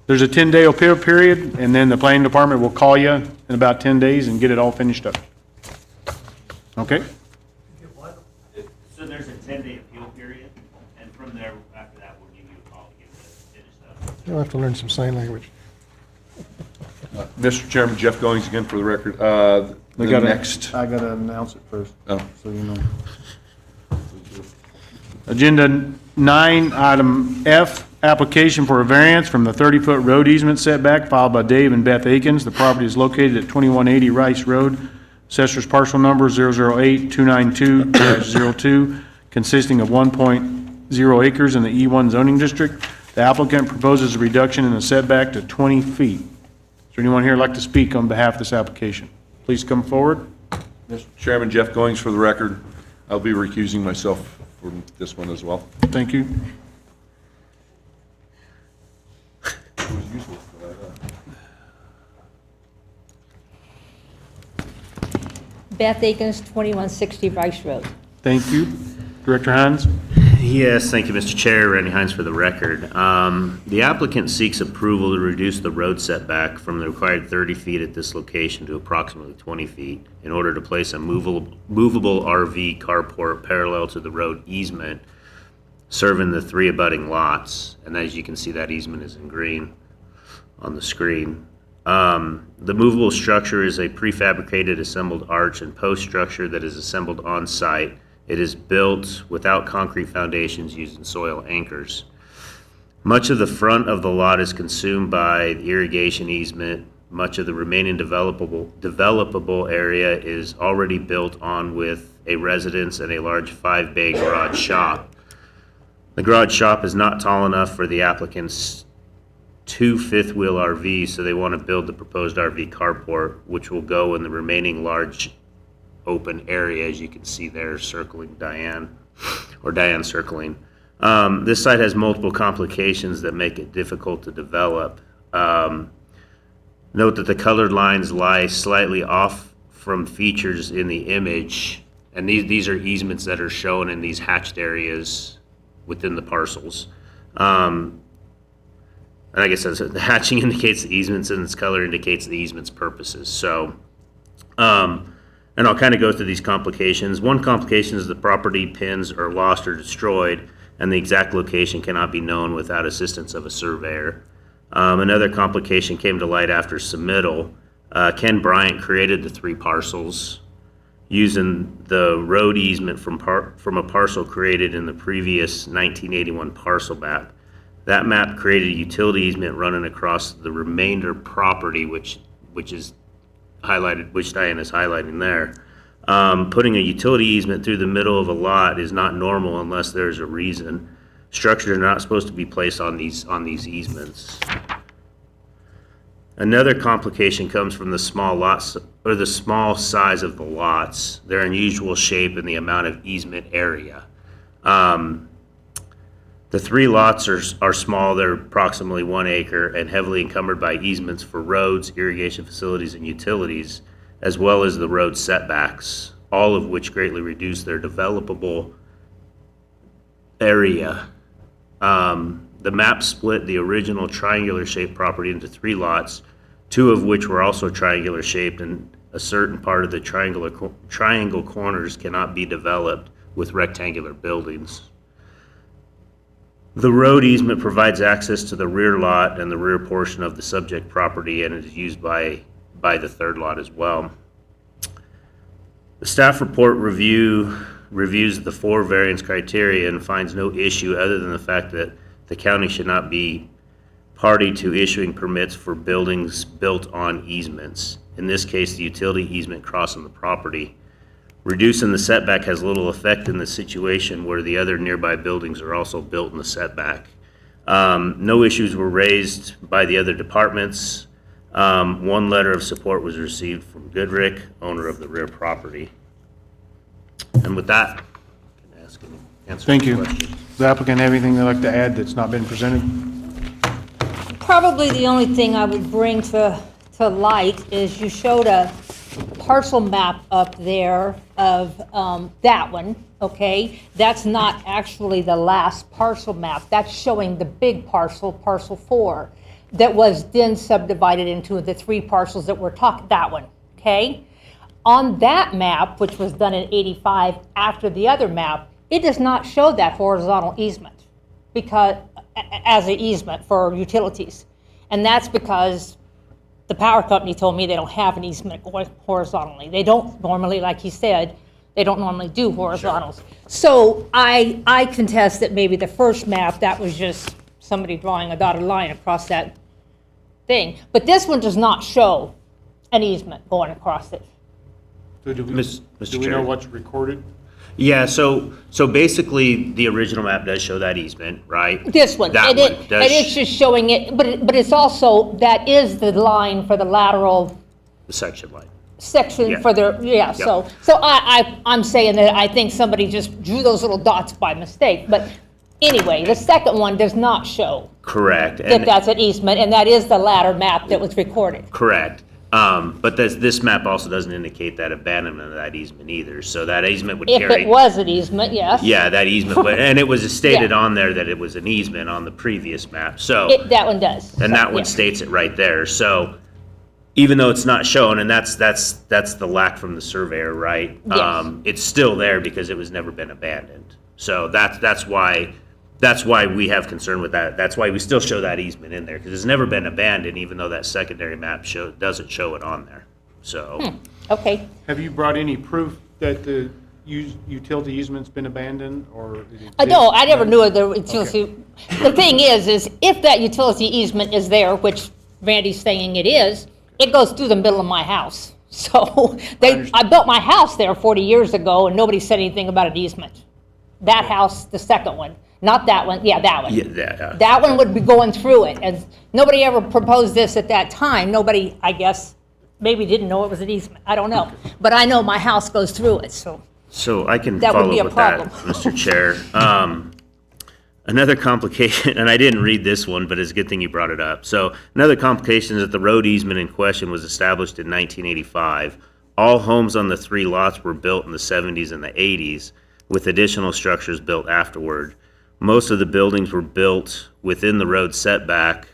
There's a 10-day appeal period, and then the planning department will call you in about 10 days and get it all finished up. Okay? So there's a 10-day appeal period, and from there, after that, we'll give you a call to get this finished up. You'll have to learn some sign language. Mr. Chairman, Jeff Goings again for the record. We The gotta- next, I gotta announce it first, oh, so you know. Agenda 9, item F, application for a variance from the 30-foot road easement setback filed by Dave and Beth Akins. The property is located at 2180 Rice Road, Assessor's parcel number 008-292-02, consisting of 1.0 acres in the E1 zoning district. The applicant proposes a reduction in the setback to 20 feet. Is there anyone here who'd like to speak on behalf of this application? Please come forward. Mr. Chairman, Jeff Goings for the record. I'll be recusing myself from this one as well. Thank you. Beth Akins, 2160 Rice Road. Thank you. Director Hines? Yes, thank you, Mr. Chair. Randy Hines for the record. The applicant seeks approval to reduce the road setback from the required 30 feet at this location to approximately 20 feet in order to place a movable RV carport parallel to the road easement serving the 3 abutting lots. And as you can see, that easement is in green on the screen. The movable structure is a prefabricated assembled arch and post structure that is assembled on site. It is built without concrete foundations using soil anchors. Much of the front of the lot is consumed by the irrigation easement. Much of the remaining developable area is already built on with a residence and a large 5-bay garage shop. The garage shop is not tall enough for the applicant's 2 fifth-wheel RVs, so they want to build the proposed RV carport, which will go in the remaining large open area, as you can see there, circling Diane, or Diane circling. This site has multiple complications that make it difficult to develop. Note that the colored lines lie slightly off from features in the image, and these are easements that are shown in these hatched areas within the parcels. And I guess the hatching indicates the easements and its color indicates the easement's purposes. So, and I'll kind of go through these complications. One complication is the property pins are lost or destroyed, and the exact location cannot be known without assistance of a surveyor. Another complication came to light after submittal. Ken Bryant created the 3 parcels using the road easement from a parcel created in the previous 1981 parcel map. That map created a utility easement running across the remainder property, which is highlighted, which Diane is highlighting there. Putting a utility easement through the middle of a lot is not normal unless there's a reason. Structures are not supposed to be placed on these easements. Another complication comes from the small lots, or the small size of the lots, their unusual shape and the amount of easement area. The 3 lots are small. They're approximately 1 acre and heavily encumbered by easements for roads, irrigation facilities, and utilities, as well as the road setbacks, all of which greatly reduce their developable area. The map split the original triangular-shaped property into 3 lots, 2 of which were also triangular-shaped, and a certain part of the triangle corners cannot be developed with rectangular buildings. The road easement provides access to the rear lot and the rear portion of the subject property, and it is used by the 3rd lot as well. The staff report reviews the 4 variance criteria and finds no issue other than the fact that the county should not be party to issuing permits for buildings built on easements. In this case, the utility easement crossing the property. Reducing the setback has little effect in the situation where the other nearby buildings are also built in the setback. No issues were raised by the other departments. 1 letter of support was received from Goodrick, owner of the rear property. And with that, I can answer Thank any you. questions. Does the applicant have anything they'd like to add that's not been presented? Probably the only thing I would bring to light is you showed a parcel map up there of that one, okay? That's not actually the last parcel map. That's showing the big parcel, parcel 4, that was then subdivided into the 3 parcels that we're talking, that one, okay? On that map, which was done in '85 after the other map, it does not show that horizontal easement because, as an easement for utilities. And that's because the power company told me they don't have an easement going horizontally. They don't normally, like he said, they don't normally do horizontals. So I contest that maybe the first map, that was just somebody drawing a dotted line across that thing. But this one does not show an easement going across it. So do we, Mr. do we know Chair. what's recorded? Yeah, so basically, the original map does show that easement, right? This one, That and one it, does and it's just showing it, but it's also, that is the line for the lateral the section line. section Yeah. for the, yeah, so I'm saying that I think somebody just drew those little dots by mistake, but anyway, the second one does not show Correct. that that's an easement, and that is the latter map that was recorded. Correct. But this map also doesn't indicate that abandonment of that easement either, so that easement would If carry. it was an easement, yes. Yeah, that easement, and it was stated Yeah. on there that it was an easement on the previous map, so. That one does. And that one Yeah. states it right there, so even though it's not shown, and that's the lack from the surveyor, right? Yes. It's still there because it was never been abandoned. So that's why we have concern with that. That's why we still show that easement in there, because it's never been abandoned, even though that secondary map doesn't show it on there, so. Okay. Have you brought any proof that the utility easement's been abandoned, or? No, I never knew the utility. The thing is if that utility easement is there, which Randy's saying it is, it goes through the middle of my house. So I built my house there 40 years ago, and nobody said anything about an easement. That house, the second one, not that one, yeah, that one. Yeah, That one would be going through it, and nobody ever proposed this at that time. Nobody, I guess, maybe didn't know it was an easement, I don't know. But I know my house goes through it, so. So I can That would follow be a up with that, problem. Mr. Chair. Another complication, and I didn't read this one, but it's a good thing you brought it up. So another complication is that the road easement in question was established in 1985. All homes on the 3 lots were built in the 70s and the 80s, with additional structures built afterward. Most of the buildings were built within the road setback,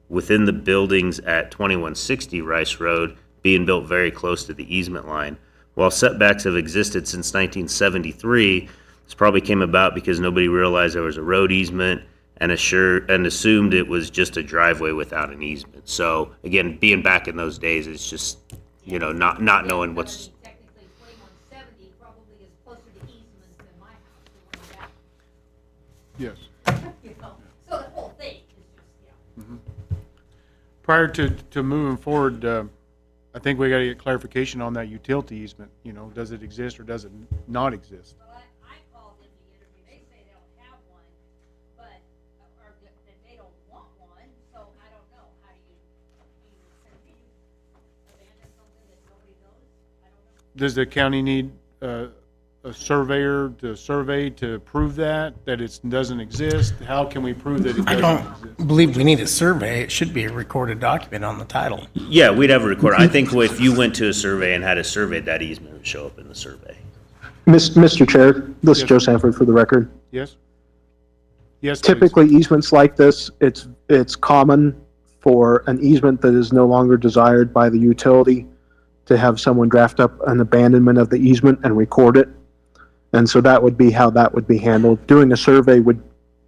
within the buildings at 2160 Rice Road being built very close to the easement line. While setbacks have existed since 1973, this probably came about because nobody realized there was a road easement and assumed it was just a driveway without an easement. So again, being back in those days, it's just, not knowing what's. Technically, 2170 probably is closer to easements than my house. Yes. So the whole thing is just, Prior to moving forward, I think we got to get clarification on that utility easement. Does it exist or does it not exist? Well, I called them to interview, they say they don't have one, but, or that they don't want one, so I don't know, how do you continue abandon something that nobody knows? I don't know. Does the county need a surveyor to survey to prove that it doesn't exist? How can we prove that it I doesn't exist? don't believe we need a survey. It should be a recorded document on the title. Yeah, we'd have a record. I think if you went to a survey and had it surveyed, that easement would show up in the survey. Mr. Chair, this is Yes. Joe Sanford for the record. Yes? Yes, please. Typically, easements like this, it's common for an easement that is no longer desired by the utility to have someone draft up an abandonment of the easement and record it. And so that would be how that would be handled. Doing a survey would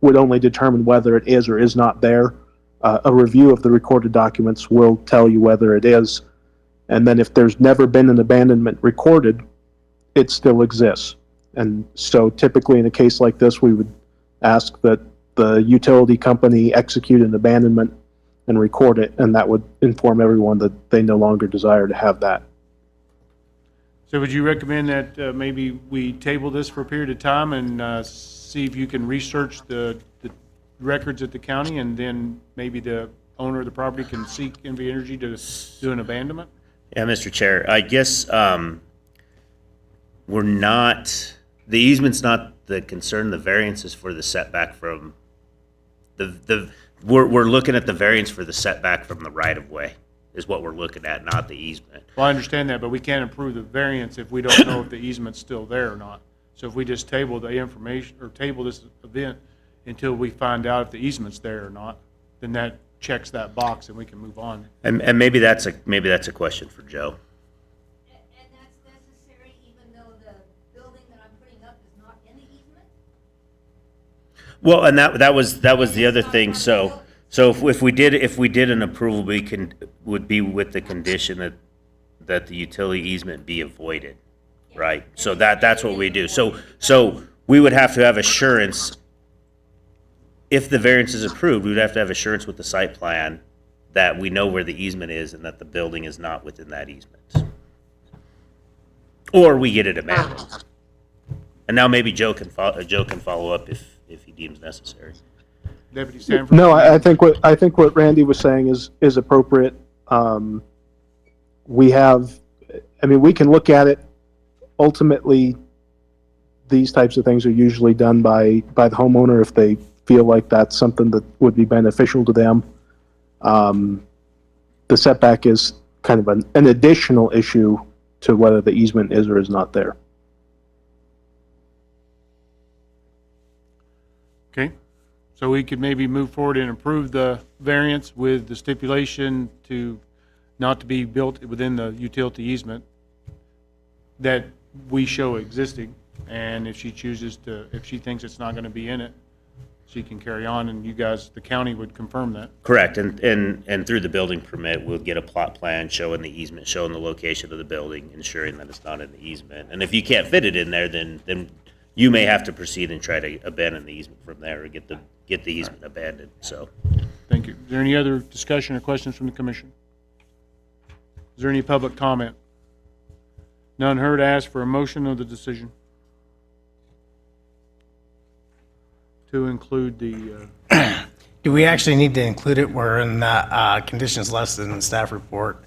only determine whether it is or is not there. A review of the recorded documents will tell you whether it is. And then if there's never been an abandonment recorded, it still exists. And so typically in a case like this, we would ask that the utility company execute an abandonment and record it, and that would inform everyone that they no longer desire to have that. So would you recommend that maybe we table this for a period of time and see if you can research the records at the county, and then maybe the owner of the property can seek NV Energy to do an abandonment? Yeah, Mr. Chair, I guess the easement's not the concern, the variance is for the setback from, the we're looking at the variance for the setback from the right-of-way, is what we're looking at, not the easement. Well, I understand that, but we can't approve the variance if we don't know if the easement's still there or not. So if we just table the information, or table this event until we find out if the easement's there or not, then that checks that box and we can move on. And maybe that's a question for Joe. And that's necessary even though the building that I'm putting up is not in the easement? Well, and that was the other thing, so if we did an approval, would be with the condition that the utility easement be avoided, right? So that's what we do. So we would have to have assurance, if the variance is approved, we would have to have assurance with the site plan that we know where the easement is and that the building is not within that easement. Or we get it abandoned. And now maybe Joe can follow up if he deems necessary. Deputy Sanford? No, I think what Randy was saying is appropriate. We can look at it. Ultimately, these types of things are usually done by the homeowner if they feel like that's something that would be beneficial to them. The setback is kind of an additional issue to whether the easement is or is not there. Okay, so we could maybe move forward and approve the variance with the stipulation not to be built within the utility easement that we show existing, and if she thinks it's not going to be in it, she can carry on, and you guys, the county would confirm that. Correct, and through the building permit, we'll get a plot plan showing the easement, showing the location of the building, ensuring that it's not in the easement. And if you can't fit it in there, then you may have to proceed and try to abandon the easement from there, or get the easement abandoned, so. Thank you. Is there any other discussion or questions from the commission? Is there any public comment? None heard. Ask for a motion of the decision to include the, Do we actually need to include it where in the conditions listed in the staff report,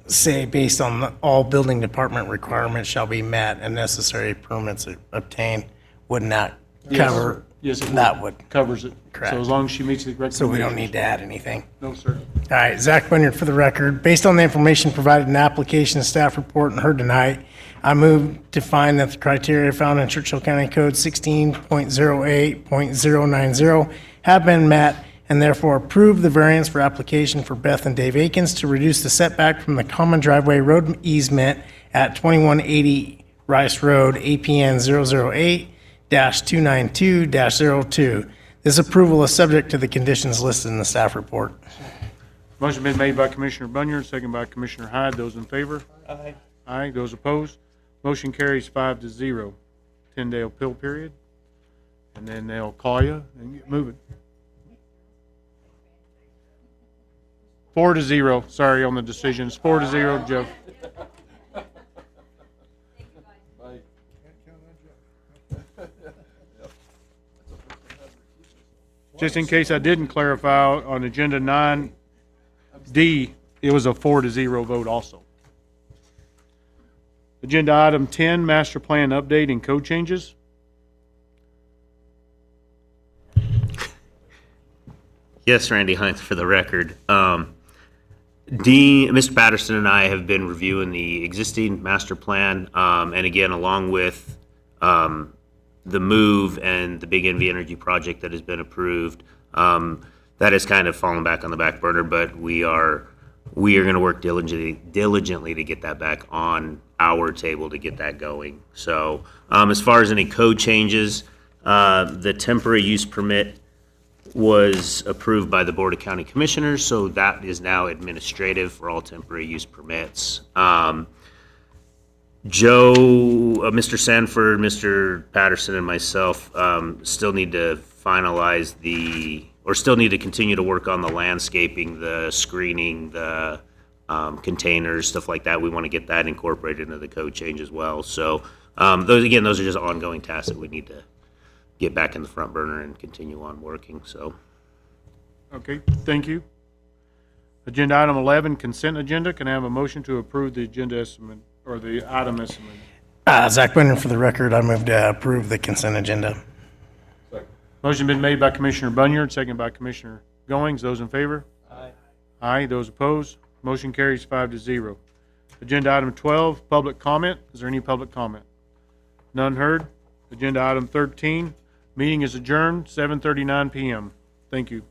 say based on all building department requirements shall be met and necessary permits obtained? Wouldn't that cover? Yes, it would. That would. Covers it. Correct. So as long as she meets the recommendations. So we don't need to add anything? No, sir. All right, Zach Bunyard for the record. Based on the information provided in the application and staff report and heard tonight, I move to find that the criteria found in Churchill County Code 16.08.090 have been met, and therefore approve the variance for application for Beth and Dave Akins to reduce the setback from the common driveway road easement at 2180 Rice Road, APN 008-292-02. This approval is subject to the conditions listed in the staff report. Motion been made by Commissioner Bunyard, second by Commissioner Hyde. Those in favor? Aye. Aye. Those opposed? Motion carries 5-0. 10-day appeal period. And then they'll call you and get moving. 4-0, sorry, on the decisions. 4-0, Joe. Just in case I didn't clarify, on agenda 9D, it was a 4-0 vote also. Agenda item 10, master plan update and code changes. Yes, Randy Hines for the record. Mr. Patterson and I have been reviewing the existing master plan, and again, along with the move and the Big NV Energy project that has been approved, that has kind of fallen back on the back burner, but we are going to work diligently to get that back on our table to get that going. So as far as any code changes, the temporary use permit was approved by the Board of County Commissioners, so that is now administrative for all temporary use permits. Joe, Mr. Sanford, Mr. Patterson, and myself still need to finalize still need to continue to work on the landscaping, the screening, the containers, stuff like that. We want to get that incorporated into the code change as well. So those are just ongoing tasks that we need to get back in the front burner and continue on working, so. Okay, thank you. Agenda item 11, consent agenda. Can I have a motion to approve the agenda estimate, or the item estimate? Zach Bunyard for the record. I move to approve the consent agenda. Motion been made by Commissioner Bunyard, second by Commissioner Goings, those in favor? Aye. Aye, those opposed? Motion carries 5-0. Agenda item 12, public comment. Is there any public comment? None heard. Agenda item 13, meeting is adjourned, 7:39 PM. Thank you.